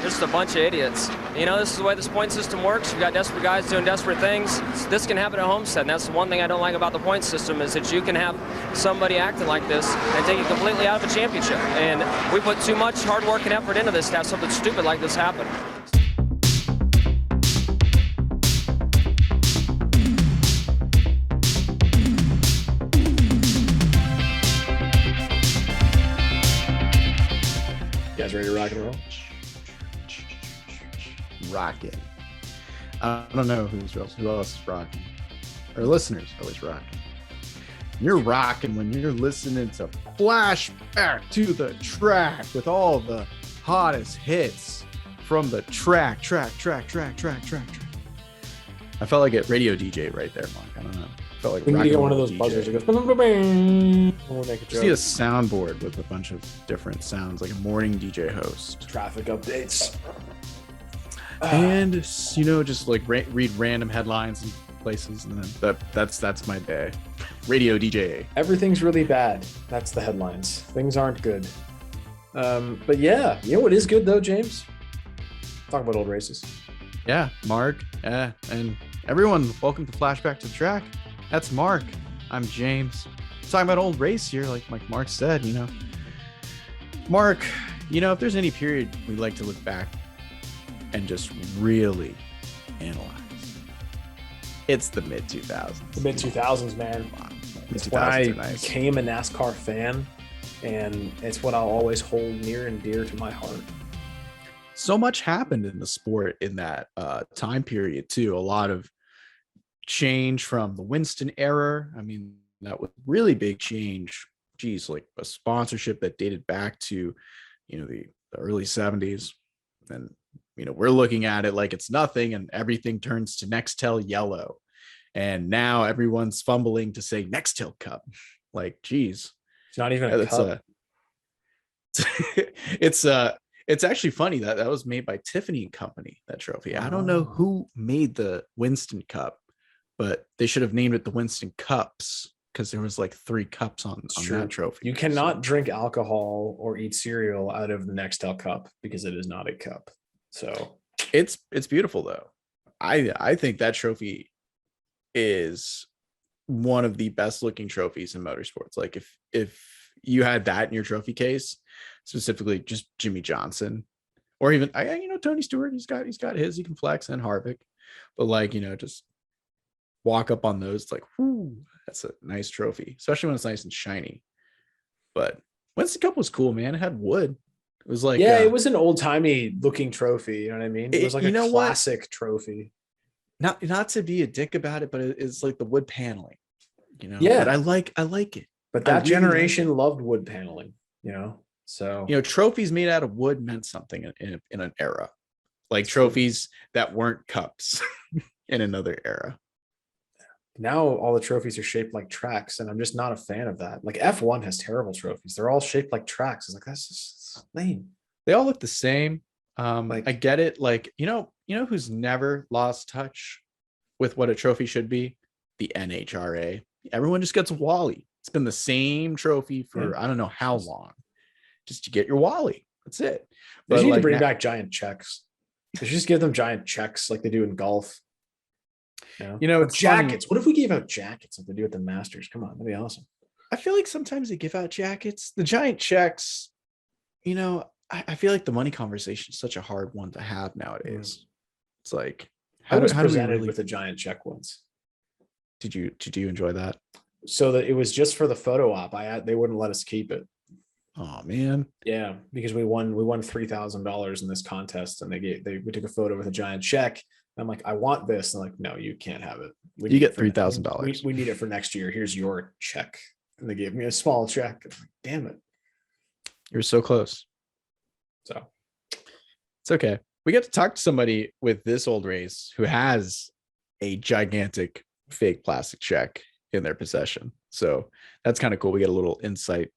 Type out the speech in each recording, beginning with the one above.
just a bunch of idiots. This is the way this point system works. You've got desperate guys doing desperate things. This can happen at Homestead, and that's the one thing I don't like about the point system is that you can have somebody acting like this and take you completely out of a championship. And we put too much hard work and effort into this to have something stupid like this happen. You guys ready to rock and roll? Rocking. I don't know who else is rocking. Our listeners always rocking. You're rocking when you're listening to Flashback to the Track with all the hottest hits from the track. I felt like a radio DJ right there, Mark. I don't know. I felt like we need to get one of those buzzers that goes bing, bing, bing. We'll make a just need a soundboard with a bunch of different sounds, like a morning DJ host. Traffic updates. And just like read random headlines and places, and then that's my day. Radio DJ. Everything's really bad. That's the headlines. Things aren't good. But yeah, what is good though, James? Talk about old races. Yeah, Mark. And everyone, welcome to Flashback to the Track. That's Mark. I'm James. Talking about old race here, like Mark said. Mark, if there's any period we like to look back and just really analyze, it's the mid 2000s. The mid 2000s, man. It's when I became a NASCAR fan, and it's what I'll always hold near and dear to my heart. So much happened in the sport in that time period too. A lot of change from the Winston era. I mean, that was really big change. Geez, like a sponsorship that dated back to, the early 70s. And we're looking at it like it's nothing, and everything turns to Nextel yellow. And now everyone's fumbling to say Nextel Cup. Like, geez. It's not even a cup. It's actually funny that was made by Tiffany & Company, that trophy. I don't know who made the Winston Cup, but they should have named it the Winston Cups, because there was like 3 cups on that trophy. You cannot drink alcohol or eat cereal out of the Nextel Cup because it is not a cup. So it's beautiful though. I think that trophy is one of the best looking trophies in motorsports. Like if you had that in your trophy case, specifically just Jimmy Johnson, or even Tony Stewart, he's got his, he can flex, and Harvick, but just walk up on those, like, whoo, that's a nice trophy, especially when it's nice and shiny. But Winston Cup was cool, man. It had wood. It was like, it was an old timey looking trophy. You know what I mean? It was like a classic trophy. Not to be a dick about it, but it's like the wood paneling, Yeah, but I like it. But that generation loved wood paneling, So trophies made out of wood meant something in an era, like trophies that weren't cups in another era. Now all the trophies are shaped like tracks, and I'm just not a fan of that. Like F1 has terrible trophies. They're all shaped like tracks. It's like, that's just lame. They all look the same. I get it. Like, who's never lost touch with what a trophy should be? The NHRA. Everyone just gets a Wally. It's been the same trophy for I don't know how long. Just to get your Wally. That's it. But you need to bring back giant checks. They should just give them giant checks like they do in golf. Jackets. What if we gave out jackets like they do at the Masters? Come on, that'd be awesome. I feel like sometimes they give out jackets. The giant checks, I feel like the money conversation is such a hard one to have nowadays. It's like, how do we really with a giant check once? Did you enjoy that? So that it was just for the photo op. They wouldn't let us keep it. Oh man. Yeah, because we won $3,000 in this contest, and we took a photo with a giant check. I'm like, I want this. And they're like, no, you can't have it. You get $3,000. We need it for next year. Here's your check. And they gave me a small check. I'm like, damn it. You're so close. So it's okay. We get to talk to somebody with this old race who has a gigantic fake plastic check in their possession. So that's kind of cool. We get a little insight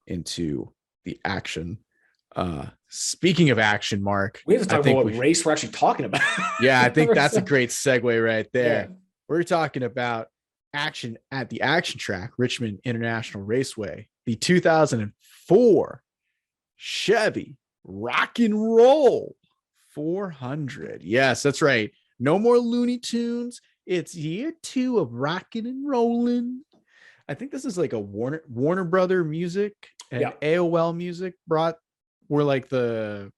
into the action. Speaking of action, Mark, we have to talk about what race we're actually talking about. Yeah, I think that's a great segue right there. Yeah. We're talking about action at the action track, Richmond International Raceway, the 2004 Chevy Rock and Roll 400. Yes, that's right. No more Looney Tunes. It's year 2 of rocking and rolling. I think this is like a Warner Brother Music and AOL Music were like the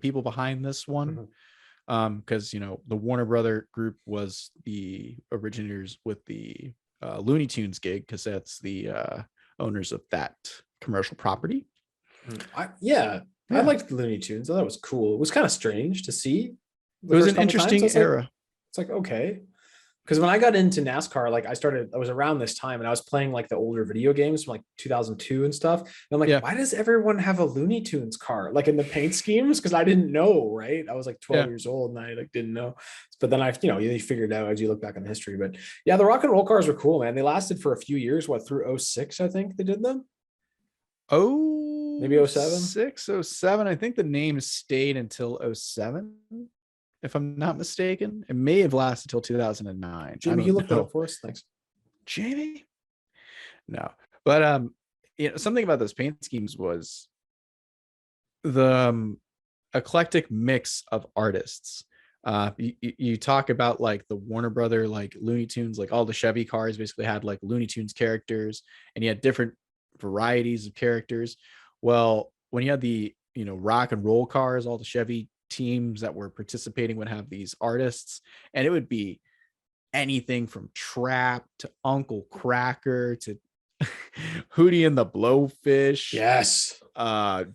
people behind this one. Because the Warner Brother group was the originators with the Looney Tunes gig, because that's the owners of that commercial property. I liked the Looney Tunes. I thought it was cool. It was kind of strange to see. It was an interesting era. It's like, okay. Because when I got into NASCAR, like I was around this time and I was playing like the older video games from like 2002 and stuff. And I'm like, why does everyone have a Looney Tunes car? Like in the paint schemes? Because I didn't know, right? I was like 12 years old and I like didn't know. But then you figured it out as you look back on history. But yeah, the rock and roll cars were cool, man. They lasted for a few years, through 06, I think they did them. Oh, maybe 07? 06, 07. I think the name stayed until 07. If I'm not mistaken, it may have lasted till 2009. Jamie, you looked that up for us. Thanks. Jamie? No, but something about those paint schemes was the eclectic mix of artists. You talk about like the Warner Brother, like Looney Tunes, like all the Chevy cars basically had like Looney Tunes characters, and you had different varieties of characters. Well, when you had the rock and roll cars, all the Chevy teams that were participating would have these artists, and it would be anything from Trap to Uncle Cracker to Hootie and the Blowfish. Yes.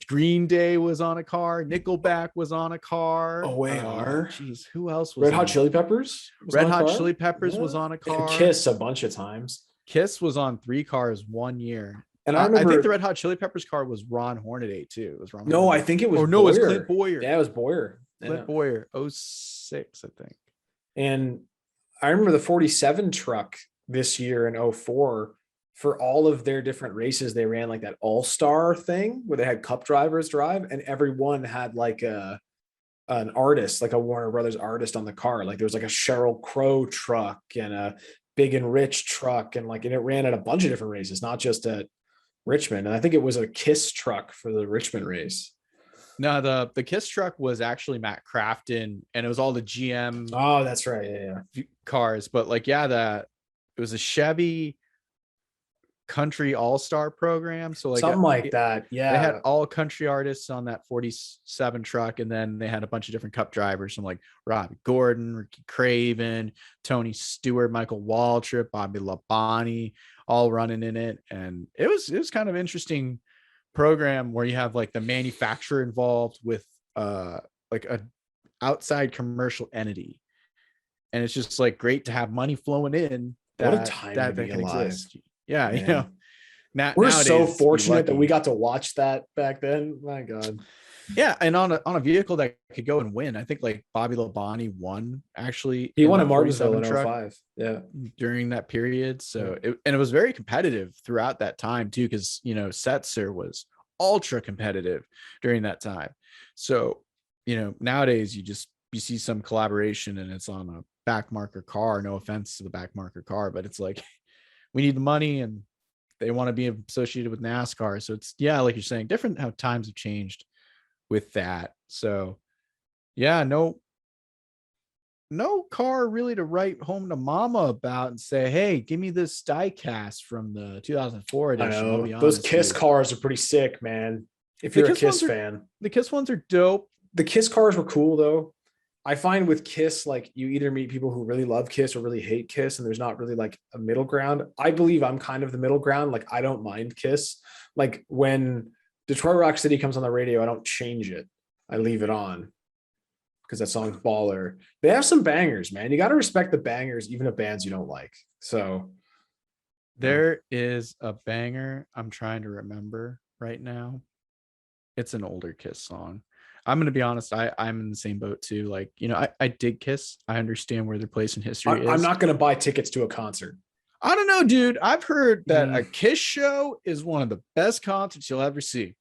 Green Day was on a car. Nickelback was on a car. Jeez, who else was Red Hot Chili Peppers? Red Hot Chili Peppers was on a car. And Kiss a bunch of times. Kiss was on 3 cars one year. And I think the Red Hot Chili Peppers car was Ron Hornaday too. It was Ron. No, Hornaday. I think it was. Or no, it was Clint Boyer. Yeah, it was Boyer. Clint Boyer, 06, I think. And I remember the 47 truck this year in 04. For all of their different races, they ran like that all-star thing where they had cup drivers drive, and everyone had like an artist, like a Warner Brothers artist on the car. Like there was like a Sheryl Crow truck and a Big and Rich truck, and it ran at a bunch of different races, not just at Richmond. And I think it was a Kiss truck for the Richmond race. No, the Kiss truck was actually Matt Crafton, and it was all the GM. Oh, that's right. Yeah. Cars. But it was a Chevy country all-star program. So something like that. Yeah. They had all country artists on that 47 truck. And then they had a bunch of different cup drivers from like Robbie Gordon, Ricky Craven, Tony Stewart, Michael Waltrip, Bobby Labonte, all running in it. And it was kind of interesting program where you have like the manufacturer involved with like a outside commercial entity, and it's just like great to have money flowing in what a time that can alive. Exist. Yeah, now we're so fortunate that we got to watch that back then. My God. Yeah, and on a vehicle that could go and win. I think like Bobby Labonte won actually. He won at Martinsville in 05. Yeah, during that period. So it was very competitive throughout that time too, because Setzer was ultra competitive during that time. So nowadays you see some collaboration and it's on a back marker car. No offense to the back marker car, but it's like we need the money and they want to be associated with NASCAR. So it's like you're saying, different how times have changed with that. So no car really to write home to mama about and say, hey, give me this die cast from the 2004 edition. Those Kiss cars are pretty sick, man. If you're a Kiss fan. The Kiss ones are dope. The Kiss cars were cool though. I find with Kiss, like you either meet people who really love Kiss or really hate Kiss, and there's not really like a middle ground. I believe I'm kind of the middle ground. Like I don't mind Kiss. Like when Detroit Rock City comes on the radio, I don't change it. I leave it on because that song's baller. They have some bangers, man. You got to respect the bangers, even of bands you don't like. So there is a banger I'm trying to remember right now. It's an older Kiss song. I'm going to be honest. I'm in the same boat too. Like, I dig Kiss. I understand where their place in history is. I'm not going to buy tickets to a concert. I don't know, dude. I've heard that a Kiss show is one of the best concerts you'll ever see.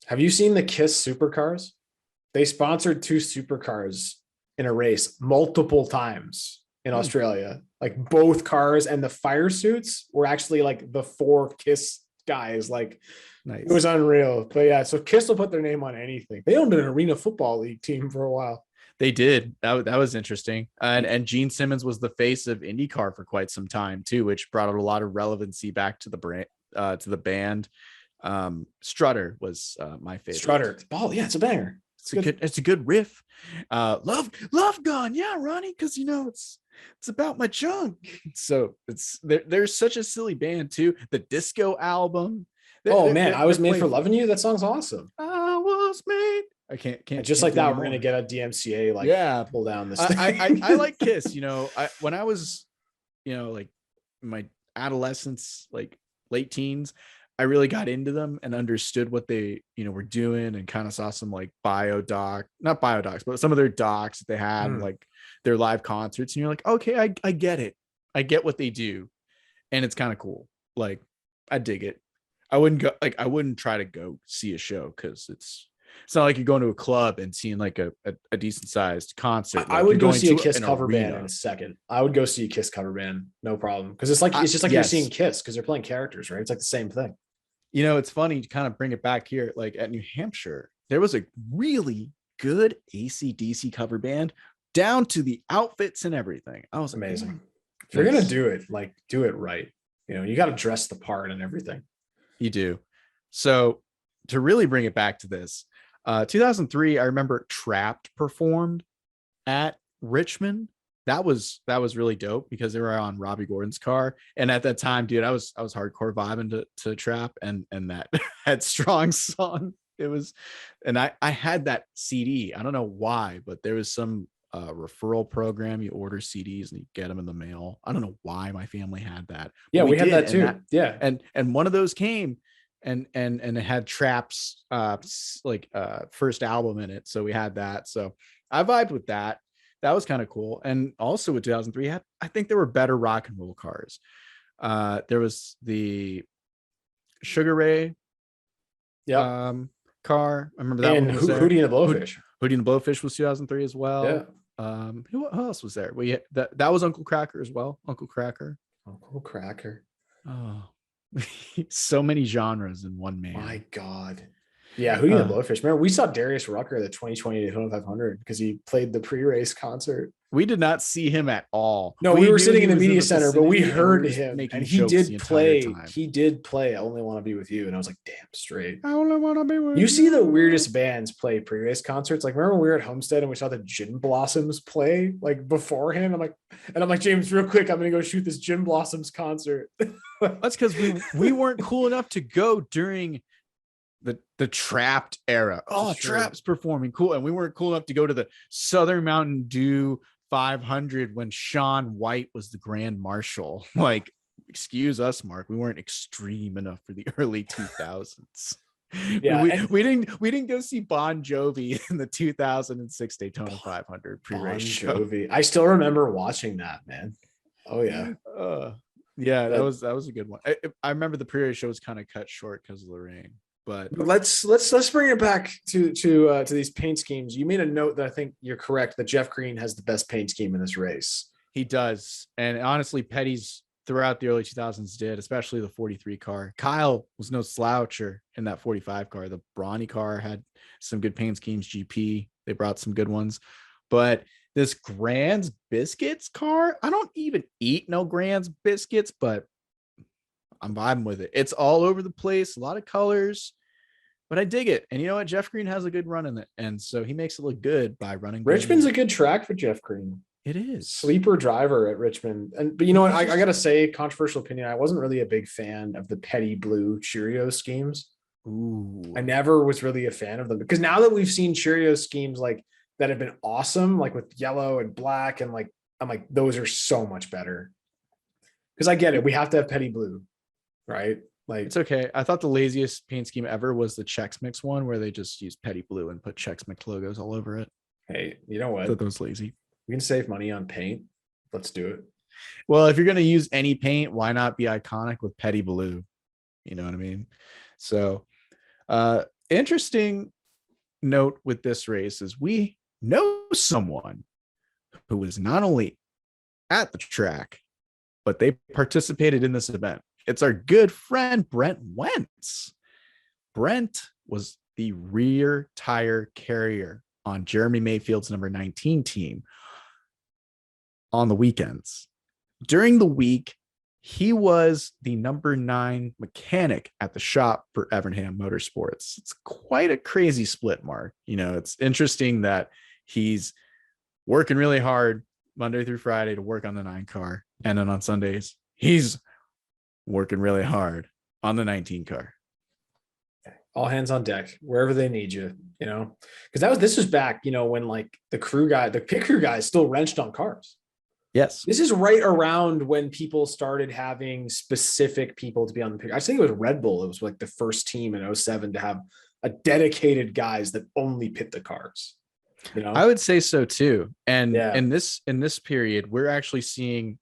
Have you seen the Kiss supercars? They sponsored 2 supercars in a race multiple times in Australia. Like both cars, and the fire suits were actually like the 4 Kiss guys. Like nice. It was unreal. But yeah, so Kiss will put their name on anything. They owned an Arena Football League team for a while. They did. That was interesting. And Gene Simmons was the face of IndyCar for quite some time too, which brought a lot of relevancy back to the brand, to the band. Strutter was my favorite. Strutter. Oh yeah, it's a banger. It's a good riff. Love Gun. Yeah, Ronnie, because it's about my junk. So they're such a silly band too. The disco album. I was made for loving you. That song's awesome. I was made. I can't. Just like that, we're gonna get a DMCA pull down this. I like Kiss. When I was, like my adolescence, like late teens, I really got into them and understood what they, were doing, and kind of saw some like not biodocs, but some of their docs that they had, like their live concerts. And you're like, okay, I get it. I get what they do. And it's kind of cool. Like, I dig it. I wouldn't try to go see a show, because it's not like you're going to a club and seeing like a decent sized concert. Like, I would go see a Kiss cover band in a second. I would go see a Kiss cover band, no problem. Because it's just like you're seeing Kiss, because they're playing characters, right? It's like the same thing. It's funny to kind of bring it back here. Like at New Hampshire, there was a really good AC/DC cover band, down to the outfits and everything. I was amazing. If you're gonna do it, like, do it right. You got to dress the part and everything. You do. So to really bring it back to this, 2003, I remember Trapped performed at Richmond. That was really dope, because they were on Robbie Gordon's car. And at that time, dude, I was hardcore vibing to Trap and that Headstrong song. It was, and I had that CD. I don't know why, but there was some referral program. You order CDs and you get them in the mail. I don't know why my family had that. Yeah, we had that too. And one of those came and it had Trap's first album in it. So we had that. So I vibed with that. That was kind of cool. And also with 2003, I think there were better rock and roll cars. There was the Sugar Ray car. I remember that one was there. Hootie and the Blowfish. Hootie and the Blowfish was 2003 as well. Yeah. Who else was there? That was Uncle Cracker as well. Uncle Cracker. Oh, so many genres in one man. My God. Yeah, Hootie and the Blowfish. Remember, we saw Darius Rucker at the 2020 Daytona 500 because he played the pre-race concert. We did not see him at all. No, we were sitting in the media center, but we heard him, and he did play. He did play "I Only Want to Be with You," and I was like, "Damn straight." I only want to be with you. You see the weirdest bands play pre-race concerts. Like, remember when we were at Homestead and we saw the Gin Blossoms play like beforehand? I'm like, James, real quick, I'm gonna go shoot this Gin Blossoms concert. That's because we weren't cool enough to go during the Trapped era. Oh, Trapped's performing, cool. And we weren't cool enough to go to the Southern Mountain Dew 500 when Shaun White was the Grand Marshal. Like, excuse us, Mark, we weren't extreme enough for the early 2000s. Yeah, we didn't go see Bon Jovi in the 2006 Daytona 500 pre-race show. I still remember watching that, man. Oh yeah. Yeah, that was a good one. I remember the pre-race show was kind of cut short because of the rain. But let's bring it back to these paint schemes. You made a note that I think you're correct, that Jeff Green has the best paint scheme in this race. He does. And honestly, Petty's throughout the early 2000s did, especially the 43 car. Kyle was no sloucher in that 45 car. The Brawny car had some good paint schemes. GP, they brought some good ones. But this Grand's Biscuits car, I don't even eat no Grand's Biscuits, but I'm vibing with it. It's all over the place, a lot of colors, but I dig it. And you know what? Jeff Green has a good run in it. And so he makes it look good by running. Richmond's a good track for Jeff Green. It is. Sleeper driver at Richmond. But you know what? I got to say, controversial opinion, I wasn't really a big fan of the Petty Blue Cheerio schemes. Ooh. I never was really a fan of them, because now that we've seen Cheerio schemes like that have been awesome, like with yellow and black, and like, I'm like, those are so much better. Because I get it. We have to have Petty Blue. Right, like, it's okay. I thought the laziest paint scheme ever was the Chex Mix one, where they just used Petty Blue and put Chex Mix logos all over it. Hey, you know what? That was lazy. We can save money on paint. Let's do it. Well, if you're going to use any paint, why not be iconic with Petty Blue? You know what I mean? So, interesting note with this race is we know someone who was not only at the track, but they participated in this event. It's our good friend, Brent Wentz. Brent was the rear tire carrier on Jeremy Mayfield's number 19 team on the weekends. During the week, he was the number 9 mechanic at the shop for Evernham Motorsports. It's quite a crazy split, Mark. It's interesting that he's working really hard Monday through Friday to work on the 9 car. And then on Sundays, he's working really hard on the 19 car. All hands on deck, wherever they need you, because this was back, when like the pit crew guys still wrenched on cars. Yes. This is right around when people started having specific people to be on the pit. I think it was Red Bull. It was like the first team in 07 to have a dedicated guys that only pit the cars. I would say so too. And yeah. in this period, we're actually seeing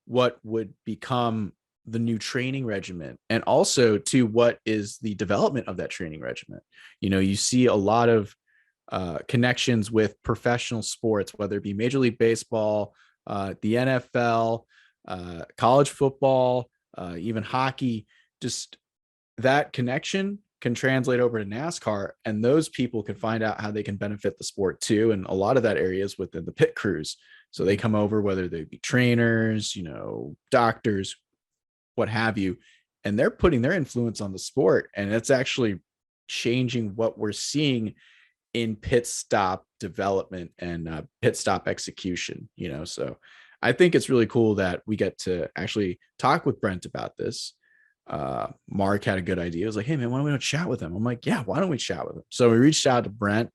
what would become the new training regimen, and also to what is the development of that training regimen. You see a lot of connections with professional sports, whether it be Major League Baseball, the NFL, college football, even hockey. Just that connection can translate over to NASCAR, and those people can find out how they can benefit the sport too. And a lot of that area is within the pit crews. So they come over, whether they be trainers, doctors, what have you, and they're putting their influence on the sport. And it's actually changing what we're seeing in pit stop development and pit stop execution, so I think it's really cool that we get to actually talk with Brent about this. Mark had a good idea. It was like, hey man, why don't we chat with him? I'm like, yeah, why don't we chat with him? So we reached out to Brent,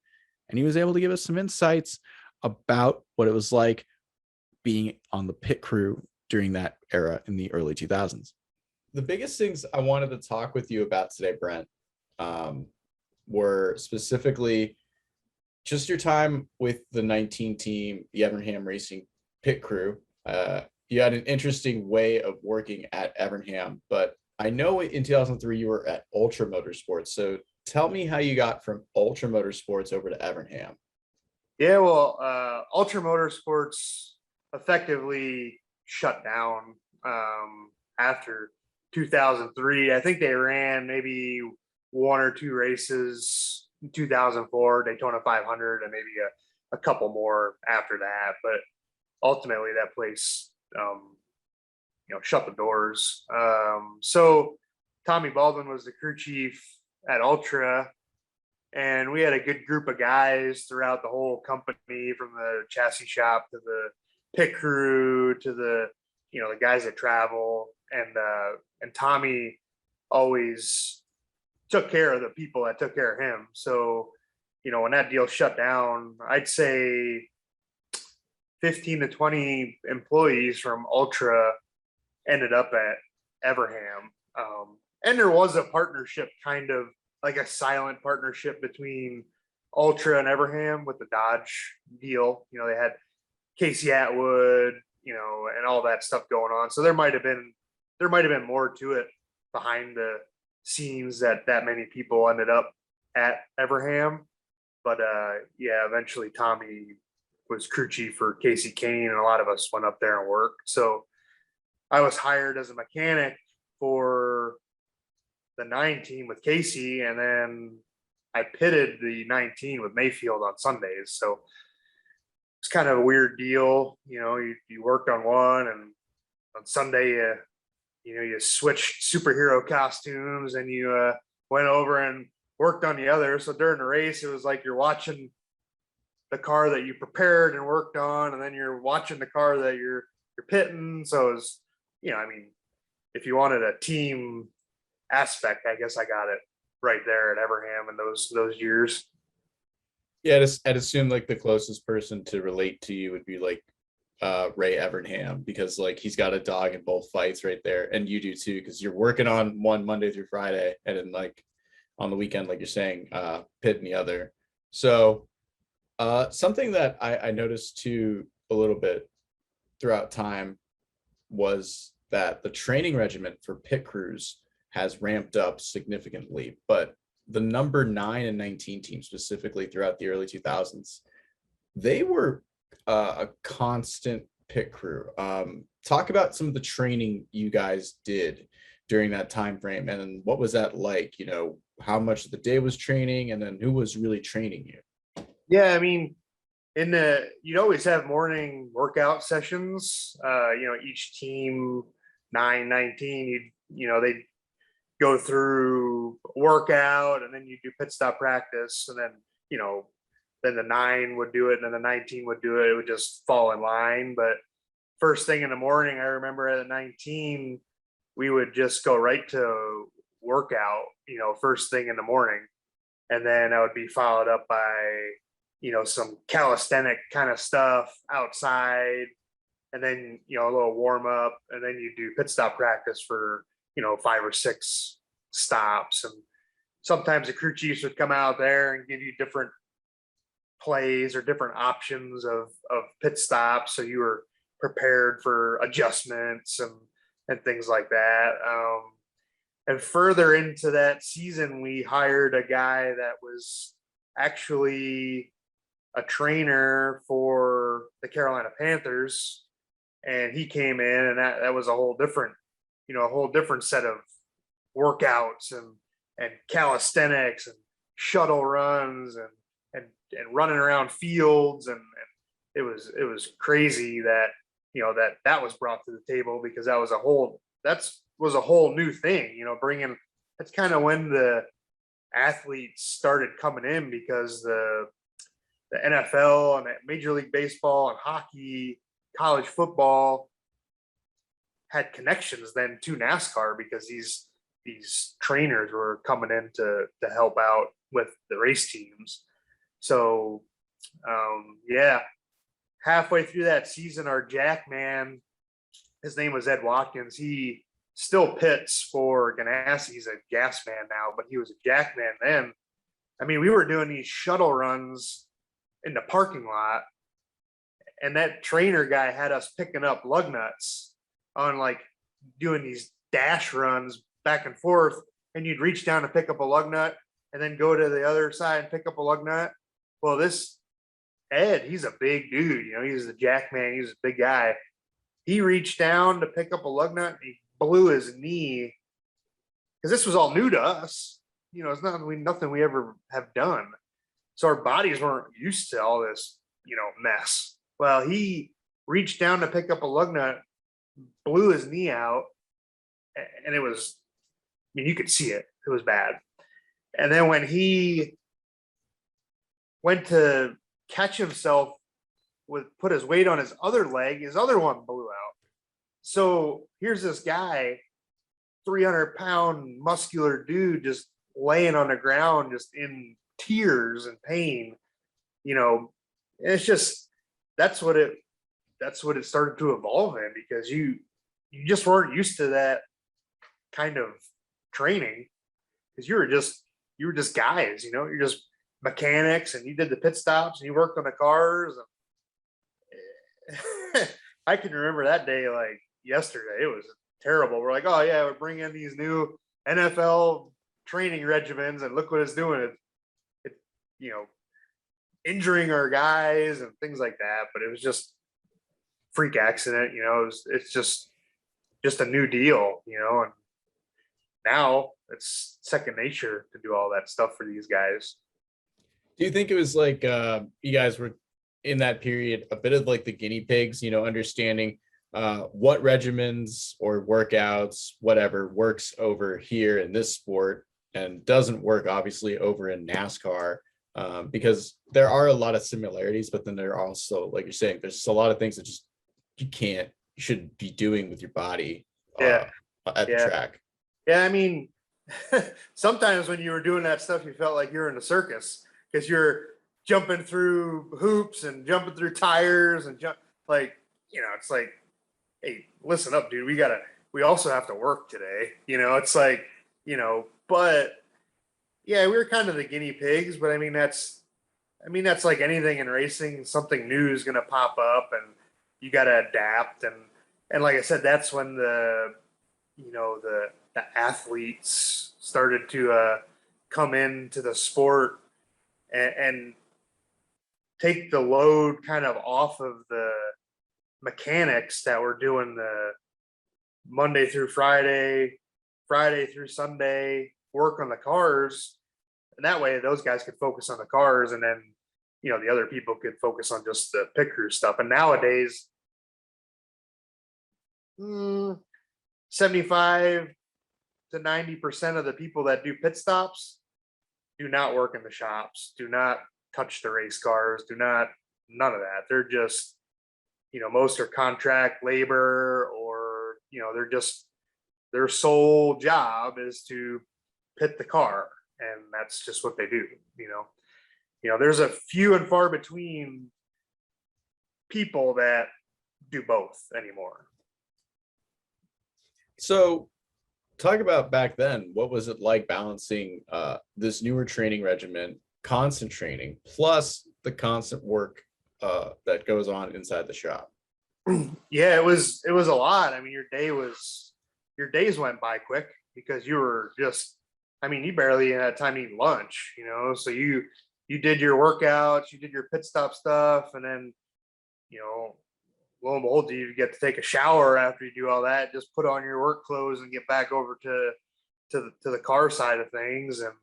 and he was able to give us some insights about what it was like being on the pit crew during that era in the early 2000s. The biggest things I wanted to talk with you about today, Brent, were specifically just your time with the 19 team, the Evernham Racing pit crew. You had an interesting way of working at Evernham, but I know in 2003 you were at Ultra Motorsports. So tell me how you got from Ultra Motorsports over to Evernham. Yeah, well, Ultra Motorsports effectively shut down after 2003. I think they ran maybe 1 or 2 races in 2004, Daytona 500, and maybe a couple more after that. But ultimately, that place, shut the doors. So Tommy Baldwin was the crew chief at Ultra, and we had a good group of guys throughout the whole company, from the chassis shop to the pit crew to the guys that travel. And Tommy always took care of the people that took care of him. So, when that deal shut down, I'd say 15 to 20 employees from Ultra ended up at Evernham. And there was a partnership, kind of like a silent partnership between Ultra and Evernham with the Dodge deal. They had Casey Atwood, and all that stuff going on. So there might have been more to it behind the scenes that many people ended up at Evernham. But eventually Tommy was crew chief for Casey Kane, and a lot of us went up there and worked. So I was hired as a mechanic for the 9 team with Casey, and then I pitted the 19 with Mayfield on Sundays. So it's kind of a weird deal. You worked on one, and on Sunday, you switched superhero costumes, and you went over and worked on the other. So during the race, it was like you're watching the car that you prepared and worked on, and then you're watching the car that you're pitting. So it was, if you wanted a team aspect, I guess I got it right there at Evernham in those years. Yeah, I'd assume like the closest person to relate to you would be like Ray Evernham, because like he's got a dog in both fights right there, and you do too, because you're working on one Monday through Friday, and then like on the weekend, like you're saying, pitting the other. So something that I noticed too a little bit throughout time was that the training regimen for pit crews has ramped up significantly, but the number 9 and 19 teams specifically throughout the early 2000s, they were a constant pit crew. Talk about some of the training you guys did during that time frame, and then what was that like? How much of the day was training, and then who was really training you? Yeah, I mean, you'd always have morning workout sessions. Each team 9-19, they'd go through workout, and then you do pit stop practice, and then the 9 would do it, and then the 19 would do it. It would just fall in line. But first thing in the morning, I remember at the 19, we would just go right to workout, first thing in the morning. And then I would be followed up by, some calisthenic kind of stuff outside. And then, a little warm up. And then you do pit stop practice for, 5 or 6 stops. And sometimes the crew chiefs would come out there and give you different plays or different options of pit stops. So you were prepared for adjustments and things like that. And further into that season, we hired a guy that was actually a trainer for the Carolina Panthers. And he came in, and that was a whole different set of workouts and calisthenics and shuttle runs and running around fields. And it was crazy that, that was brought to the table, because that was a whole new thing, bringing. That's kind of when the athletes started coming in, because the NFL and Major League Baseball and hockey, college football had connections then to NASCAR, because these trainers were coming in to help out with the race teams. So halfway through that season, our jack man, his name was Ed Watkins. He still pits for Ganassi. He's a gas man now, but he was a jack man then. I mean, we were doing these shuttle runs in the parking lot, and that trainer guy had us picking up lug nuts on, like, doing these dash runs back and forth. And you'd reach down to pick up a lug nut and then go to the other side and pick up a lug nut. Well, this Ed, he's a big dude, he's the jack man. He's a big guy. He reached down to pick up a lug nut, and he blew his knee, because this was all new to us. It's nothing we ever have done. So our bodies weren't used to all this, mess. Well, he reached down to pick up a lug nut, blew his knee out, and it was, you could see it. It was bad. And then when he went to catch himself, put his weight on his other leg, his other one blew out. So here's this guy, 300-pound muscular dude, just laying on the ground, just in tears and pain. It's just, that's what it started to evolve in, because you just weren't used to that kind of training, because you were just guys, you're just mechanics, and you did the pit stops and you worked on the cars. And I can remember that day like yesterday. It was terrible. We're like, oh yeah, we're bringing in these new NFL training regimens, and look what it's doing. It injuring our guys and things like that. But it was just freak accident. It's just a new deal. And now it's second nature to do all that stuff for these guys. Do you think it was like you guys were in that period a bit of like the guinea pigs, understanding what regimens or workouts, whatever, works over here in this sport and doesn't work obviously over in NASCAR? Because there are a lot of similarities, but then there are also, like you're saying, there's a lot of things that just you should be doing with your body at the track. Yeah, I mean, sometimes when you were doing that stuff, you felt like you're in a circus, because you're jumping through hoops and jumping through tires and it's like, hey, listen up, dude. We also have to work today. It's like, but yeah, we were kind of the guinea pigs. But I mean, that's like anything in racing. Something new is going to pop up, and you got to adapt. And like I said, that's when the athletes started to come into the sport and take the load kind of off of the mechanics that were doing the Monday through Friday through Sunday work on the cars. And that way those guys could focus on the cars, and then the other people could focus on just the pit crew stuff. And nowadays, 75 to 90% of the people that do pit stops do not work in the shops, do not touch the race cars, none of that. They're just, most are contract labor, or, they're just, their sole job is to pit the car. And that's just what they do. There's a few and far between people that do both anymore. So talk about back then. What was it like balancing this newer training regimen, constant training, plus the constant work that goes on inside the shop? Yeah, it was a lot. I mean, your days went by quick because you were just, you barely had time to eat lunch, so you did your workouts, you did your pit stop stuff, and then, lo and behold, you get to take a shower after you do all that, just put on your work clothes and get back over to the car side of things. And,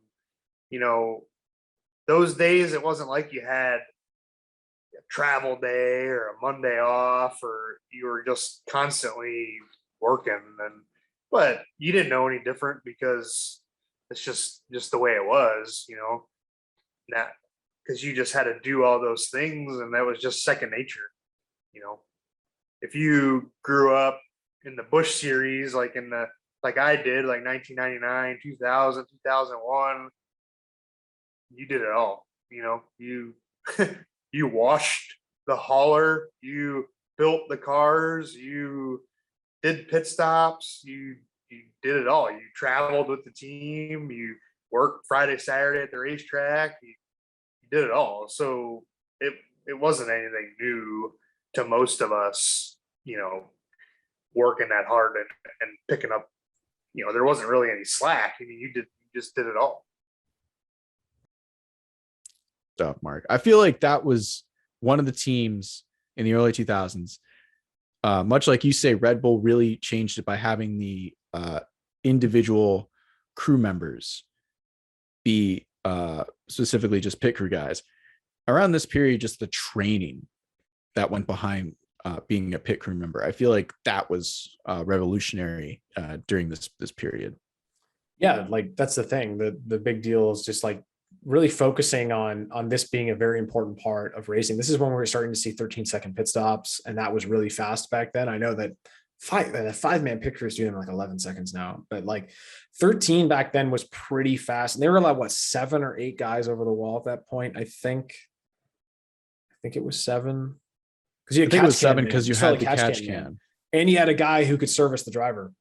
those days, it wasn't like you had a travel day or a Monday off, or you were just constantly working. But you didn't know any different because it's just the way it was, not because you just had to do all those things, and that was just second nature. If you grew up in the Busch series, like I did, like 1999, 2000, 2001, you did it all. You you washed the hauler, you built the cars, you did pit stops, you did it all. You traveled with the team, you worked Friday, Saturday at the racetrack, you did it all. So it wasn't anything new to most of us, working that hard and picking up, there wasn't really any slack. You just did it all. Stuff, Mark. I feel like that was one of the teams in the early 2000s. Much like you say, Red Bull really changed it by having the individual crew members be specifically just pit crew guys. Around this period, just the training that went behind being a pit crew member, I feel like that was revolutionary during this period. Yeah, like that's the thing. The big deal is just like really focusing on this being a very important part of racing. This is when we were starting to see 13-second pit stops, and that was really fast back then. I know that five-man pit crews do them like 11 seconds now, but like 13 back then was pretty fast. And they were allowed 7 or 8 guys over the wall at that point. I think it was 7. Because you had it was 7 because you had the catch can. And you had a guy who could service the driver.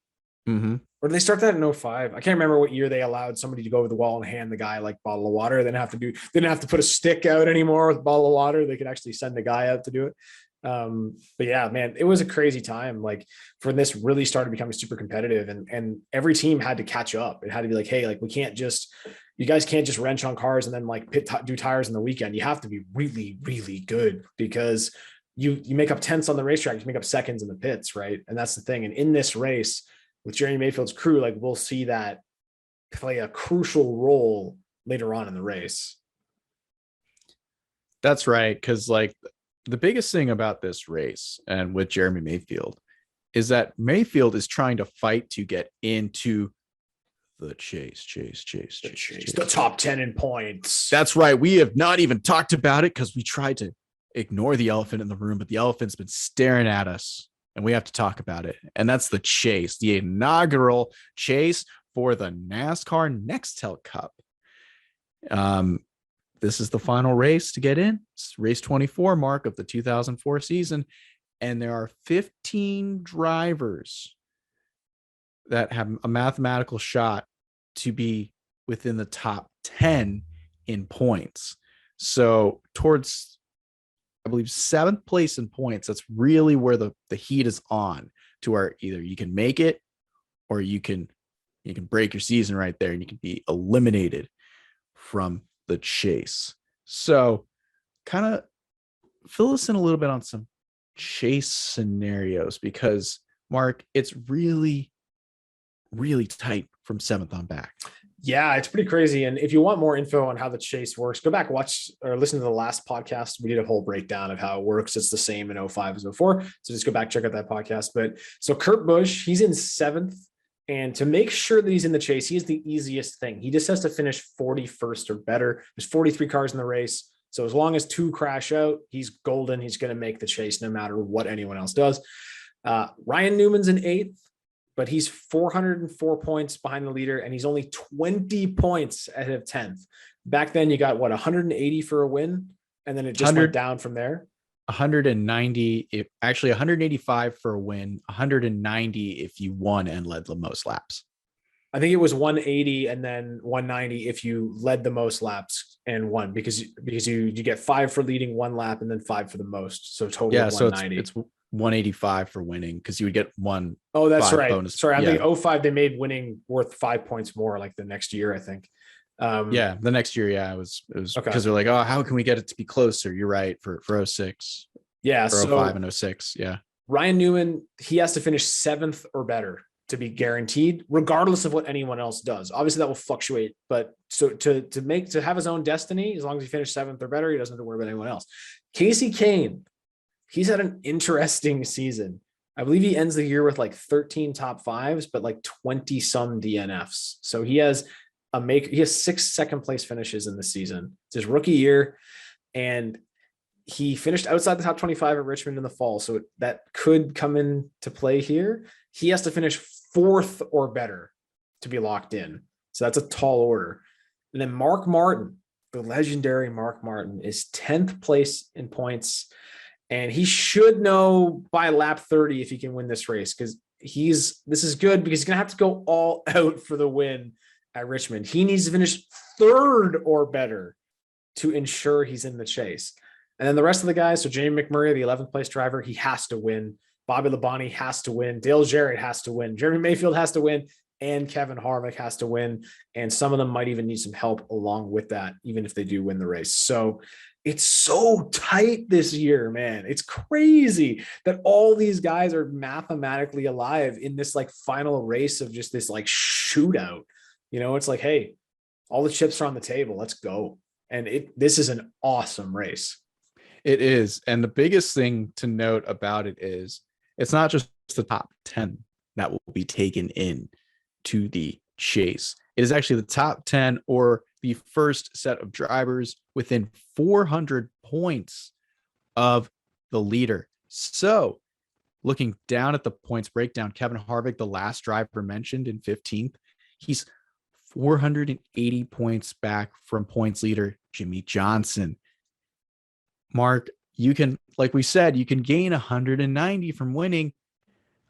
Mm-hmm. Or did they start that in 05? I can't remember what year they allowed somebody to go over the wall and hand the guy like a bottle of water. They didn't have to put a stick out anymore with a bottle of water. They could actually send the guy out to do it. But yeah, man, it was a crazy time. Like for this really started becoming super competitive, and every team had to catch up. It had to be like, hey, like you guys can't just wrench on cars and then like do tires in the weekend. You have to be really, really good, because you make up tenths on the racetrack, you make up seconds in the pits, right? And that's the thing. And in this race with Jeremy Mayfield's crew, like we'll see that play a crucial role later on in the race. That's right. Because like the biggest thing about this race and with Jeremy Mayfield is that Mayfield is trying to fight to get into the chase, the top 10 in points. That's right. We have not even talked about it because we tried to ignore the elephant in the room, but the elephant's been staring at us and we have to talk about it. And that's the chase, the inaugural chase for the NASCAR Nextel Cup. This is the final race to get in. It's race 24, Mark, of the 2004 season. And there are 15 drivers that have a mathematical shot to be within the top 10 in points. So towards, I believe, 7th place in points, that's really where the heat is on, to where either you can make it or you can break your season right there and you can be eliminated from the chase. So kind of fill us in a little bit on some chase scenarios, because Mark, it's really, really tight from 7th on back. Yeah, it's pretty crazy. And if you want more info on how the chase works, go back, watch or listen to the last podcast. We did a whole breakdown of how it works. It's the same in 05 as 04. So just go back, check out that podcast. But so Kurt Busch, he's in 7th. And to make sure that he's in the chase, he is the easiest thing. He just has to finish 41st or better. There's 43 cars in the race. So as long as 2 crash out, he's golden. He's going to make the chase no matter what anyone else does. Ryan Newman's in 8th. But he's 404 points behind the leader, and he's only 20 points ahead of 10th. Back then, you got 180 for a win, and then it just went down from there. 190, actually 185 for a win, 190 if you won and led the most laps. I think it was 180 and then 190 if you led the most laps and won, because you get 5 for leading 1 lap and then 5 for the most. So total 190. So it's 185 for winning, because you would get one. Oh, that's right. Bonus. Sorry, I think 05 they made winning worth 5 points more, like the next year, I think. The next year, it was okay, because they're like, oh, how can we get it to be closer? You're right, for 06. Yeah, for 05 and 06. Yeah. Ryan Newman, he has to finish 7th or better to be guaranteed, regardless of what anyone else does. Obviously, that will fluctuate, but so to have his own destiny, as long as he finishes 7th or better, he doesn't have to worry about anyone else. Casey Kane, he's had an interesting season. I believe he ends the year with like 13 top 5s, but like 20 some DNFs. So he has 6 second place finishes in the season. It's his rookie year, and he finished outside the top 25 at Richmond in the fall. So that could come into play here. He has to finish 4th or better to be locked in. So that's a tall order. And then Mark Martin, the legendary Mark Martin, is 10th place in points. And he should know by lap 30 if he can win this race, because this is good because he's going to have to go all out for the win at Richmond. He needs to finish 3rd or better to ensure he's in the chase. And then the rest of the guys, so Jamie McMurray, the 11th place driver, he has to win. Bobby Labonte has to win. Dale Jarrett has to win. Jeremy Mayfield has to win. And Kevin Harvick has to win. And some of them might even need some help along with that, even if they do win the race. So it's so tight this year, man. It's crazy that all these guys are mathematically alive in this like final race of just this like shootout. It's like, hey, all the chips are on the table. Let's go. And this is an awesome race. It is. And the biggest thing to note about it is it's not just the top 10 that will be taken in to the chase. It is actually the top 10 or the first set of drivers within 400 points of the leader. So looking down at the points breakdown, Kevin Harvick, the last driver mentioned in 15th, he's 480 points back from points leader Jimmy Johnson. Mark, you can, like we said, you can gain 190 from winning.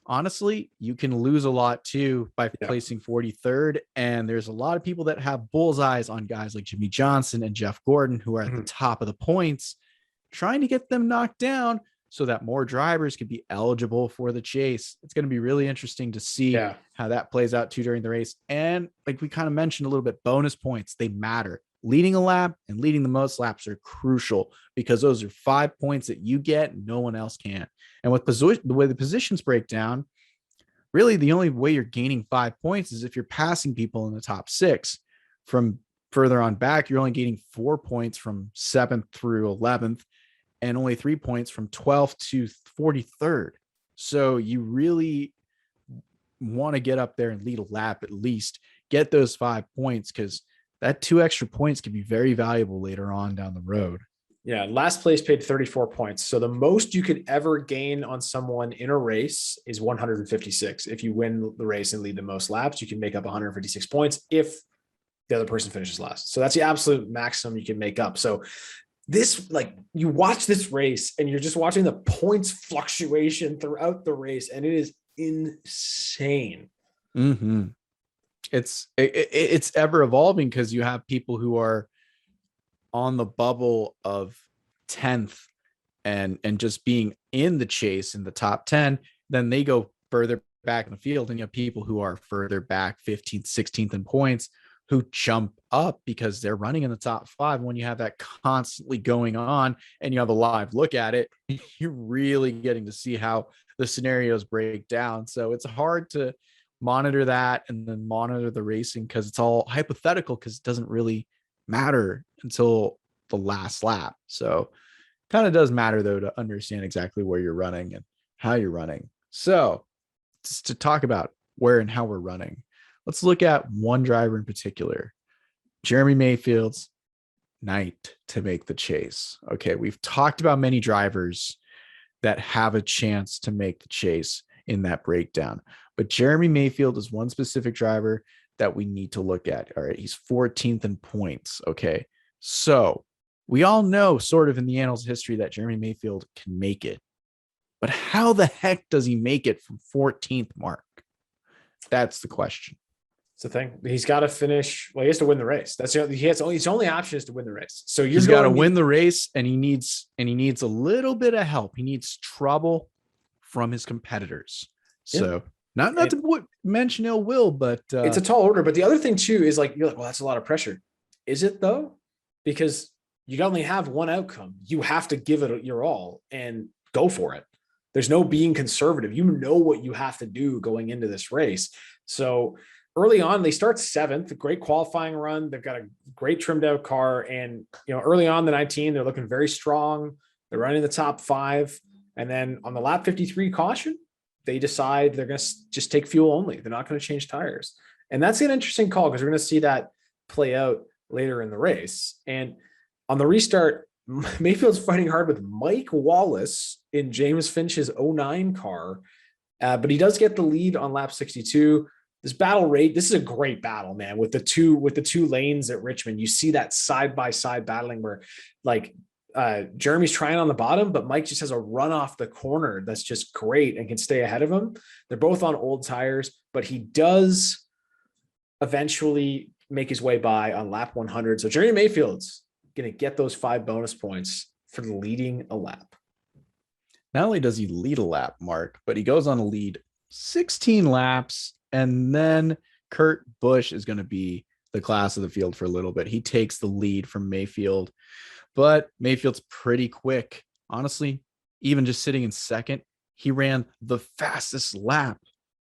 Honestly, you can lose a lot too by placing 43rd. And there's a lot of people that have bullseyes on guys like Jimmy Johnson and Jeff Gordon, who are at the top of the points, trying to get them knocked down so that more drivers could be eligible for the chase. It's going to be really interesting to see how that plays out too during the race. And like we kind of mentioned a little bit, bonus points, they matter. Leading a lap and leading the most laps are crucial because those are 5 points that you get, no one else can. And with the way the positions break down, really the only way you're gaining 5 points is if you're passing people in the top 6. From further on back, you're only gaining 4 points from 7th through 11th and only 3 points from 12th to 43rd. So you really want to get up there and lead a lap, at least get those 5 points, because that 2 extra points can be very valuable later on down the road. Yeah, last place paid 34 points. So the most you could ever gain on someone in a race is 156. If you win the race and lead the most laps, you can make up 156 points if the other person finishes last. So that's the absolute maximum you can make up. So this, like, you watch this race and you're just watching the points fluctuation throughout the race, and it is insane. Mm-hmm. It's ever evolving because you have people who are on the bubble of 10th and just being in the chase in the top 10, then they go further back in the field, and you have people who are further back 15th, 16th in points who jump up because they're running in the top 5. When you have that constantly going on and you have a live look at it, you're really getting to see how the scenarios break down. So it's hard to monitor that and then monitor the racing, because it's all hypothetical, because it doesn't really matter until the last lap. So kind of does matter though to understand exactly where you're running and how you're running. So just to talk about where and how we're running, let's look at one driver in particular, Jeremy Mayfield's night to make the chase. Okay, we've talked about many drivers that have a chance to make the chase in that breakdown, but Jeremy Mayfield is one specific driver that we need to look at. All right, he's 14th in points. Okay, so we all know sort of in the annals of history that Jeremy Mayfield can make it, but how the heck does he make it from 14th mark? That's the question. It's the thing. He's got to finish. Well, he has to win the race. That's his only option is to win the race. So He's got to win the race, and he needs a little bit of help. He needs trouble from his competitors. So not to mention ill will, but it's a tall order. But the other thing too is like, you're like, well, that's a lot of pressure. Is it though? Because you only have one outcome. You have to give it your all and go for it. There's no being conservative. You know what you have to do going into this race. So early on, they start 7th, a great qualifying run. They've got a great trimmed out car. And, early on the 19, they're looking very strong. They're running the top 5. And then on the lap 53 caution, they decide they're going to just take fuel only. They're not going to change tires. And that's an interesting call, because we're going to see that play out later in the race. And on the restart, Mayfield's fighting hard with Mike Wallace in James Finch's 09 car. But he does get the lead on lap 62. This battle rate, this is a great battle, man, with the two lanes at Richmond. You see that side-by-side battling where like Jeremy's trying on the bottom, but Mike just has a run off the corner that's just great and can stay ahead of him. They're both on old tires, but he does eventually make his way by on lap 100. So Jeremy Mayfield's going to get those 5 bonus points for leading a lap. Not only does he lead a lap, Mark, but he goes on to lead 16 laps. And then Kurt Busch is going to be the class of the field for a little bit. He takes the lead from Mayfield, but Mayfield's pretty quick. Honestly, even just sitting in second, he ran the fastest lap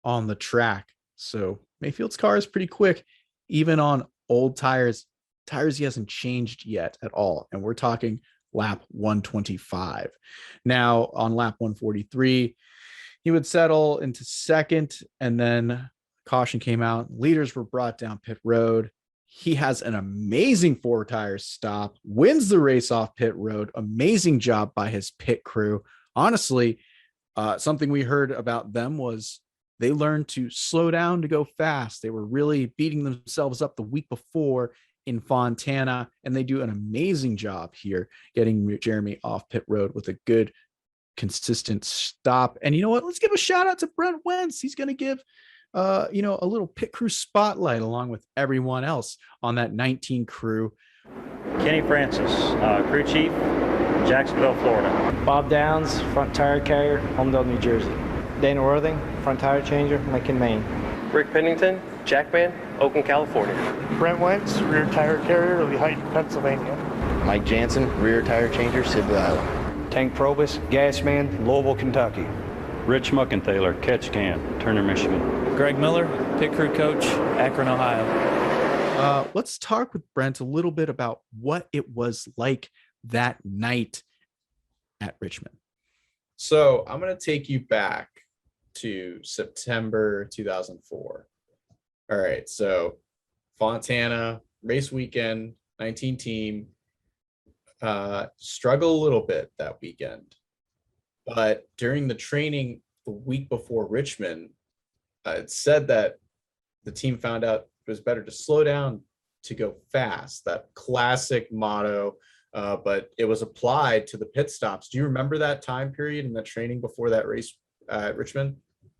on the track. So Mayfield's car is pretty quick, even on old tires he hasn't changed yet at all. And we're talking lap 125. Now on lap 143, he would settle into second, and then caution came out. Leaders were brought down pit road. He has an amazing 4-tire stop, wins the race off pit road. Amazing job by his pit crew. Honestly, something we heard about them was they learned to slow down to go fast. They were really beating themselves up the week before in Fontana, and they do an amazing job here getting Jeremy off pit road with a good, consistent stop. And you know what? Let's give a shout out to Brent Wentz. He's going to give a little pit crew spotlight along with everyone else on that 19 crew. Kenny Francis, crew chief, Jacksonville, Florida. Bob Downs, front tire carrier, Homedale, New Jersey. Dana Worthing, front tire changer, Lincoln, Maine. Rick Pennington, Jackman, Oakland, California. Brent Wentz, rear tire carrier, Lehigh, Pennsylvania. Mike Jansen, rear tire changer, Sibley, Iowa. Tank Probus, Gasman, Louisville, Kentucky. Rich Muckenthaler, catch can, Turner, Michigan. Greg Miller, pit crew coach, Akron, Ohio. Let's talk with Brent a little bit about what it was like that night at Richmond. So I'm going to take you back to September 2004. All right. So Fontana race weekend, 19 team, struggle a little bit that weekend. But during the training the week before Richmond, it said that the team found out it was better to slow down to go fast, that classic motto, but it was applied to the pit stops. Do you remember that time period in the training before that race at Richmond?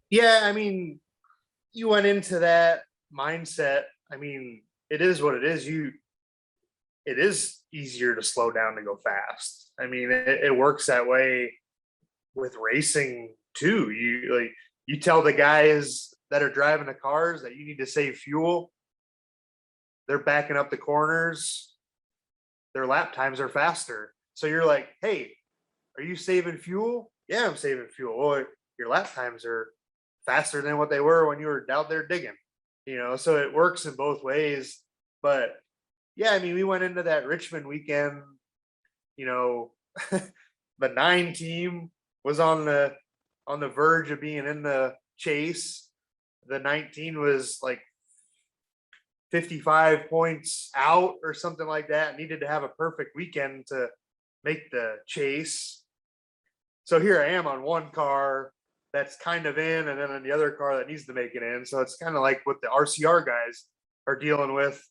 Yeah, I mean, you went into that mindset. I mean, it is what it is. It is easier to slow down to go fast. I mean, it works that way with racing too. You tell the guys that are driving the cars that you need to save fuel. They're backing up the corners. Their lap times are faster. So you're like, hey, are you saving fuel? Yeah, I'm saving fuel. Well, your lap times are faster than what they were when you were out there digging, so it works in both ways. But yeah, I mean, we went into that Richmond weekend, the 9 team was on the verge of being in the chase. The 19 was like 55 points out or something like that, needed to have a perfect weekend to make the chase. So here I am on one car that's kind of in, and then on the other car that needs to make it in. So it's kind of like what the RCR guys are dealing with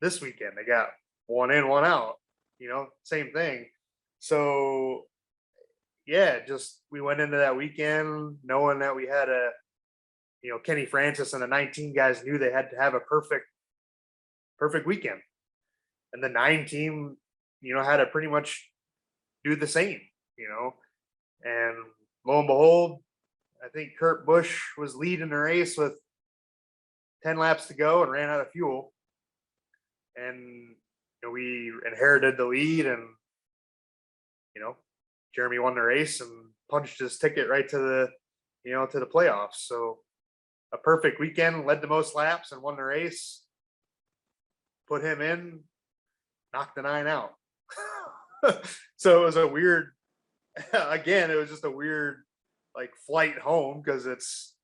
this weekend. They got one in, one out, same thing. So yeah, just we went into that weekend knowing that we had Kenny Francis and the 19 guys knew they had to have a perfect weekend. And the 9 team, had to pretty much do the same, and lo and behold, I think Kurt Busch was leading the race with 10 laps to go and ran out of fuel. And we inherited the lead, and Jeremy won the race and punched his ticket right to the to the playoffs. So a perfect weekend, led the most laps and won the race. Put him in, knocked the 9 out. So it was a weird, again, it was just a weird like flight home, because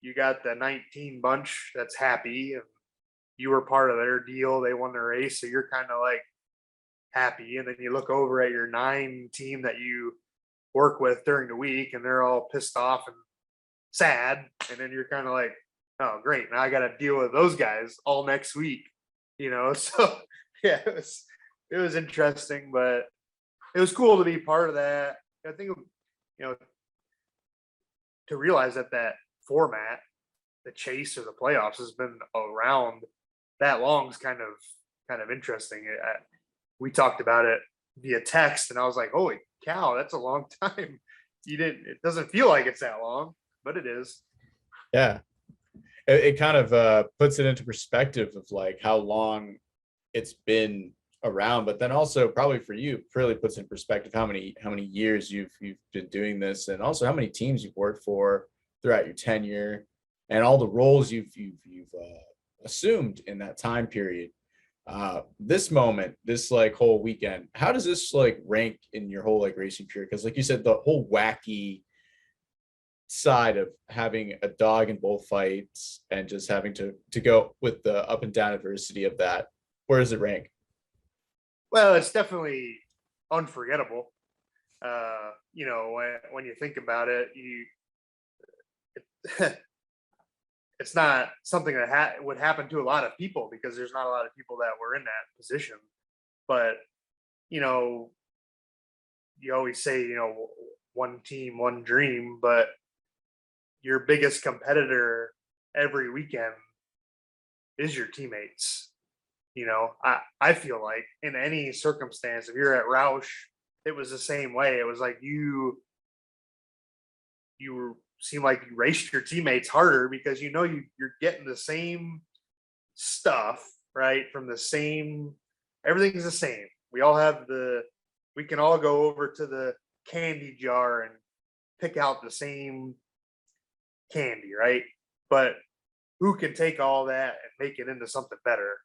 you got the 19 bunch that's happy and you were part of their deal. They won the race, so you're kind of like happy. And then you look over at your 9 team that you work with during the week, and they're all pissed off and sad. And then you're kind of like, oh, great, now I got to deal with those guys all next week. So yeah, it was interesting, but it was cool to be part of that. I think, to realize that format, the chase or the playoffs, has been around that long is kind of interesting. We talked about it via text, and I was like, holy cow, that's a long time. It doesn't feel like it's that long, but it is. Yeah. It kind of puts it into perspective of like how long it's been around, but then also probably for you really puts in perspective how many years you've been doing this, and also how many teams you've worked for throughout your tenure, and all the roles you've assumed in that time period. This moment, this like whole weekend, how does this like rank in your whole like racing career? Because like you said, the whole wacky side of having a dog in both fights and just having to go with the up and down adversity of that, where does it rank? Well, it's definitely unforgettable. When you think about it, it's not something that would happen to a lot of people, because there's not a lot of people that were in that position. But you always say, one team, one dream, but your biggest competitor every weekend is your teammates. I feel like in any circumstance, if you're at Roush, it was the same way. It was like you seem like you raced your teammates harder, because you're getting the same stuff, right? From the same, everything's the same. We can all go over to the candy jar and pick out the same candy, right? But who can take all that and make it into something better?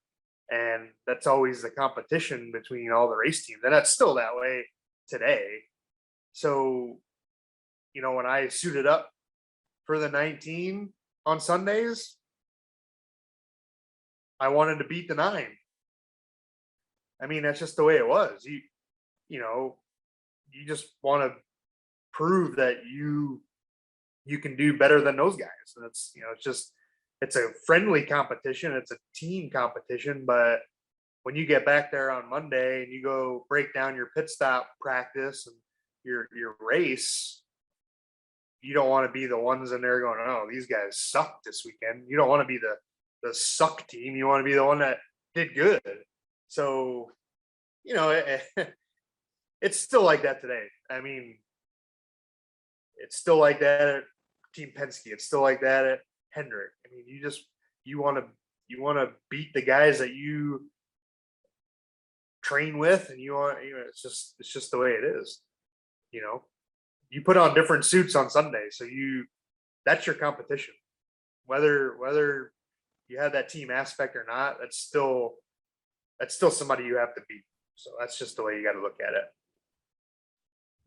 And that's always the competition between all the race teams, and that's still that way today. So when I suited up for the 19 on Sundays, I wanted to beat the 9. I mean, that's just the way it was. You just want to prove that you can do better than those guys. And it's a friendly competition. It's a team competition. But when you get back there on Monday and you go break down your pit stop practice and your race, you don't want to be the ones in there going, oh, these guys sucked this weekend. You don't want to be the suck team. You want to be the one that did good. So, it's still like that today. I mean, it's still like that at Team Penske. It's still like that at Hendrick. I mean, you want to beat the guys that you train with, and it's just the way it is. You put on different suits on Sunday, so that's your competition. Whether you have that team aspect or not, that's still somebody you have to beat. So that's just the way you got to look at it.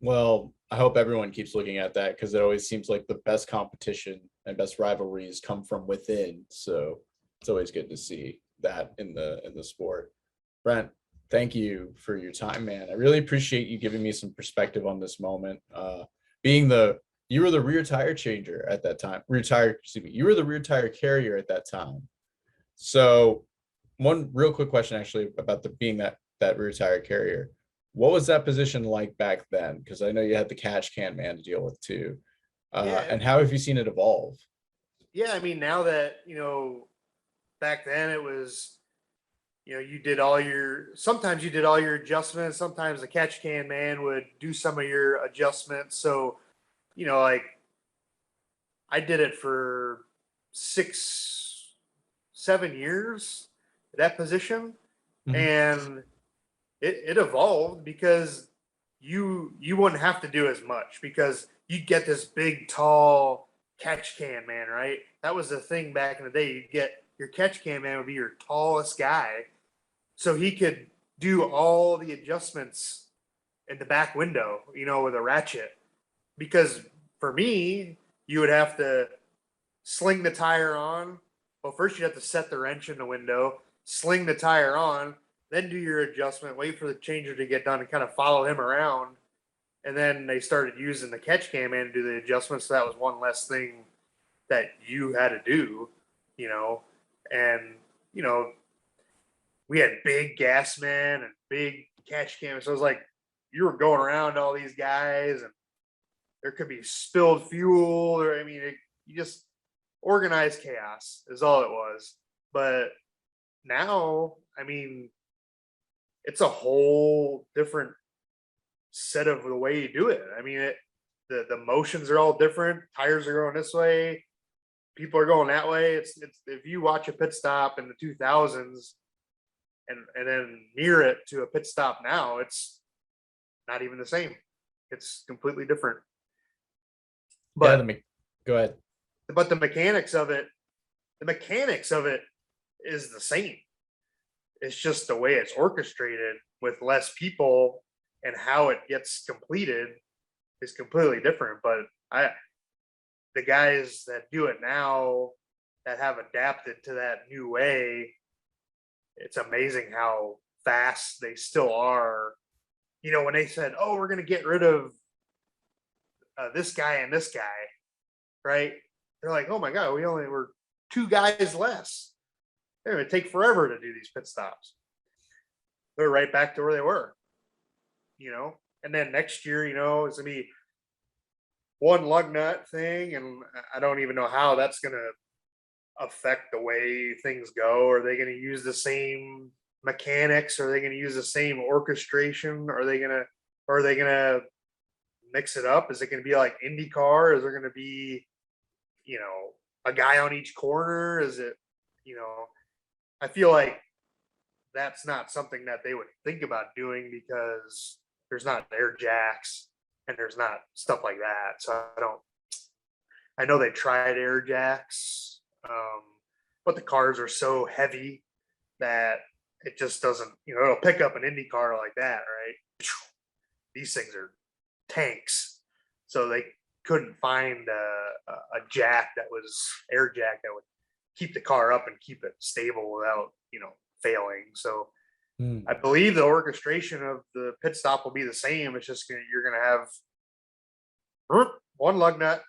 Well, I hope everyone keeps looking at that, because it always seems like the best competition and best rivalries come from within. So it's always good to see that in the sport. Brent, thank you for your time, man. I really appreciate you giving me some perspective on this moment. You were the rear tire changer at that time. You were the rear tire carrier at that time. So one real quick question actually about being that rear tire carrier. What was that position like back then? Because I know you had the catch can man to deal with too. And how have you seen it evolve? Yeah, I mean, now that, back then it was, sometimes you did all your adjustments. Sometimes the catch can man would do some of your adjustments. So, like I did it for 6, 7 years, that position. Mhm. And it evolved because you wouldn't have to do as much, because you'd get this big, tall catch can man, right? That was the thing back in the day. You'd get your catch can man would be your tallest guy. So he could do all the adjustments in the back window, with a ratchet. Because for me, you would have to sling the tire on. Well, first you'd have to set the wrench in the window, sling the tire on, then do your adjustment, wait for the changer to get done and kind of follow him around. And then they started using the catch can man to do the adjustments. So that was one less thing that you had to do, and, we had big gas men and big catch cam. So it was like, you were going around all these guys and there could be spilled fuel, or, you just organized chaos is all it was. But now, it's a whole different set of the way you do it. The motions are all different. Tires are going this way, people are going that way. It's if you watch a pit stop in the 2000s and then near it to a pit stop now, it's not even the same. It's completely different. But go ahead. But the mechanics of it is the same. It's just the way it's orchestrated with less people, and how it gets completed is completely different. But the guys that do it now that have adapted to that new way, it's amazing how fast they still are. When they said, "Oh, we're going to get rid of this guy and this guy," right? They're like, "Oh my God, we only were 2 guys less. They're going to take forever to do these pit stops." They're right back to where they were, and then next year, it's going to be one lug nut thing. And I don't even know how that's going to affect the way things go. Are they going to use the same mechanics? Are they going to use the same orchestration? Are they going to mix it up? Is it going to be like IndyCar? Is there going to be, a guy on each corner? Is it, I feel like that's not something that they would think about doing, because there's not air jacks and there's not stuff like that. So I know they tried air jacks, but the cars are so heavy that it just doesn't, it'll pick up an Indy car like that, right? These things are tanks. So they couldn't find a jack that was air jack that would keep the car up and keep it stable without, failing. So I believe the orchestration of the pit stop will be the same. It's just you're going to have one lug nut.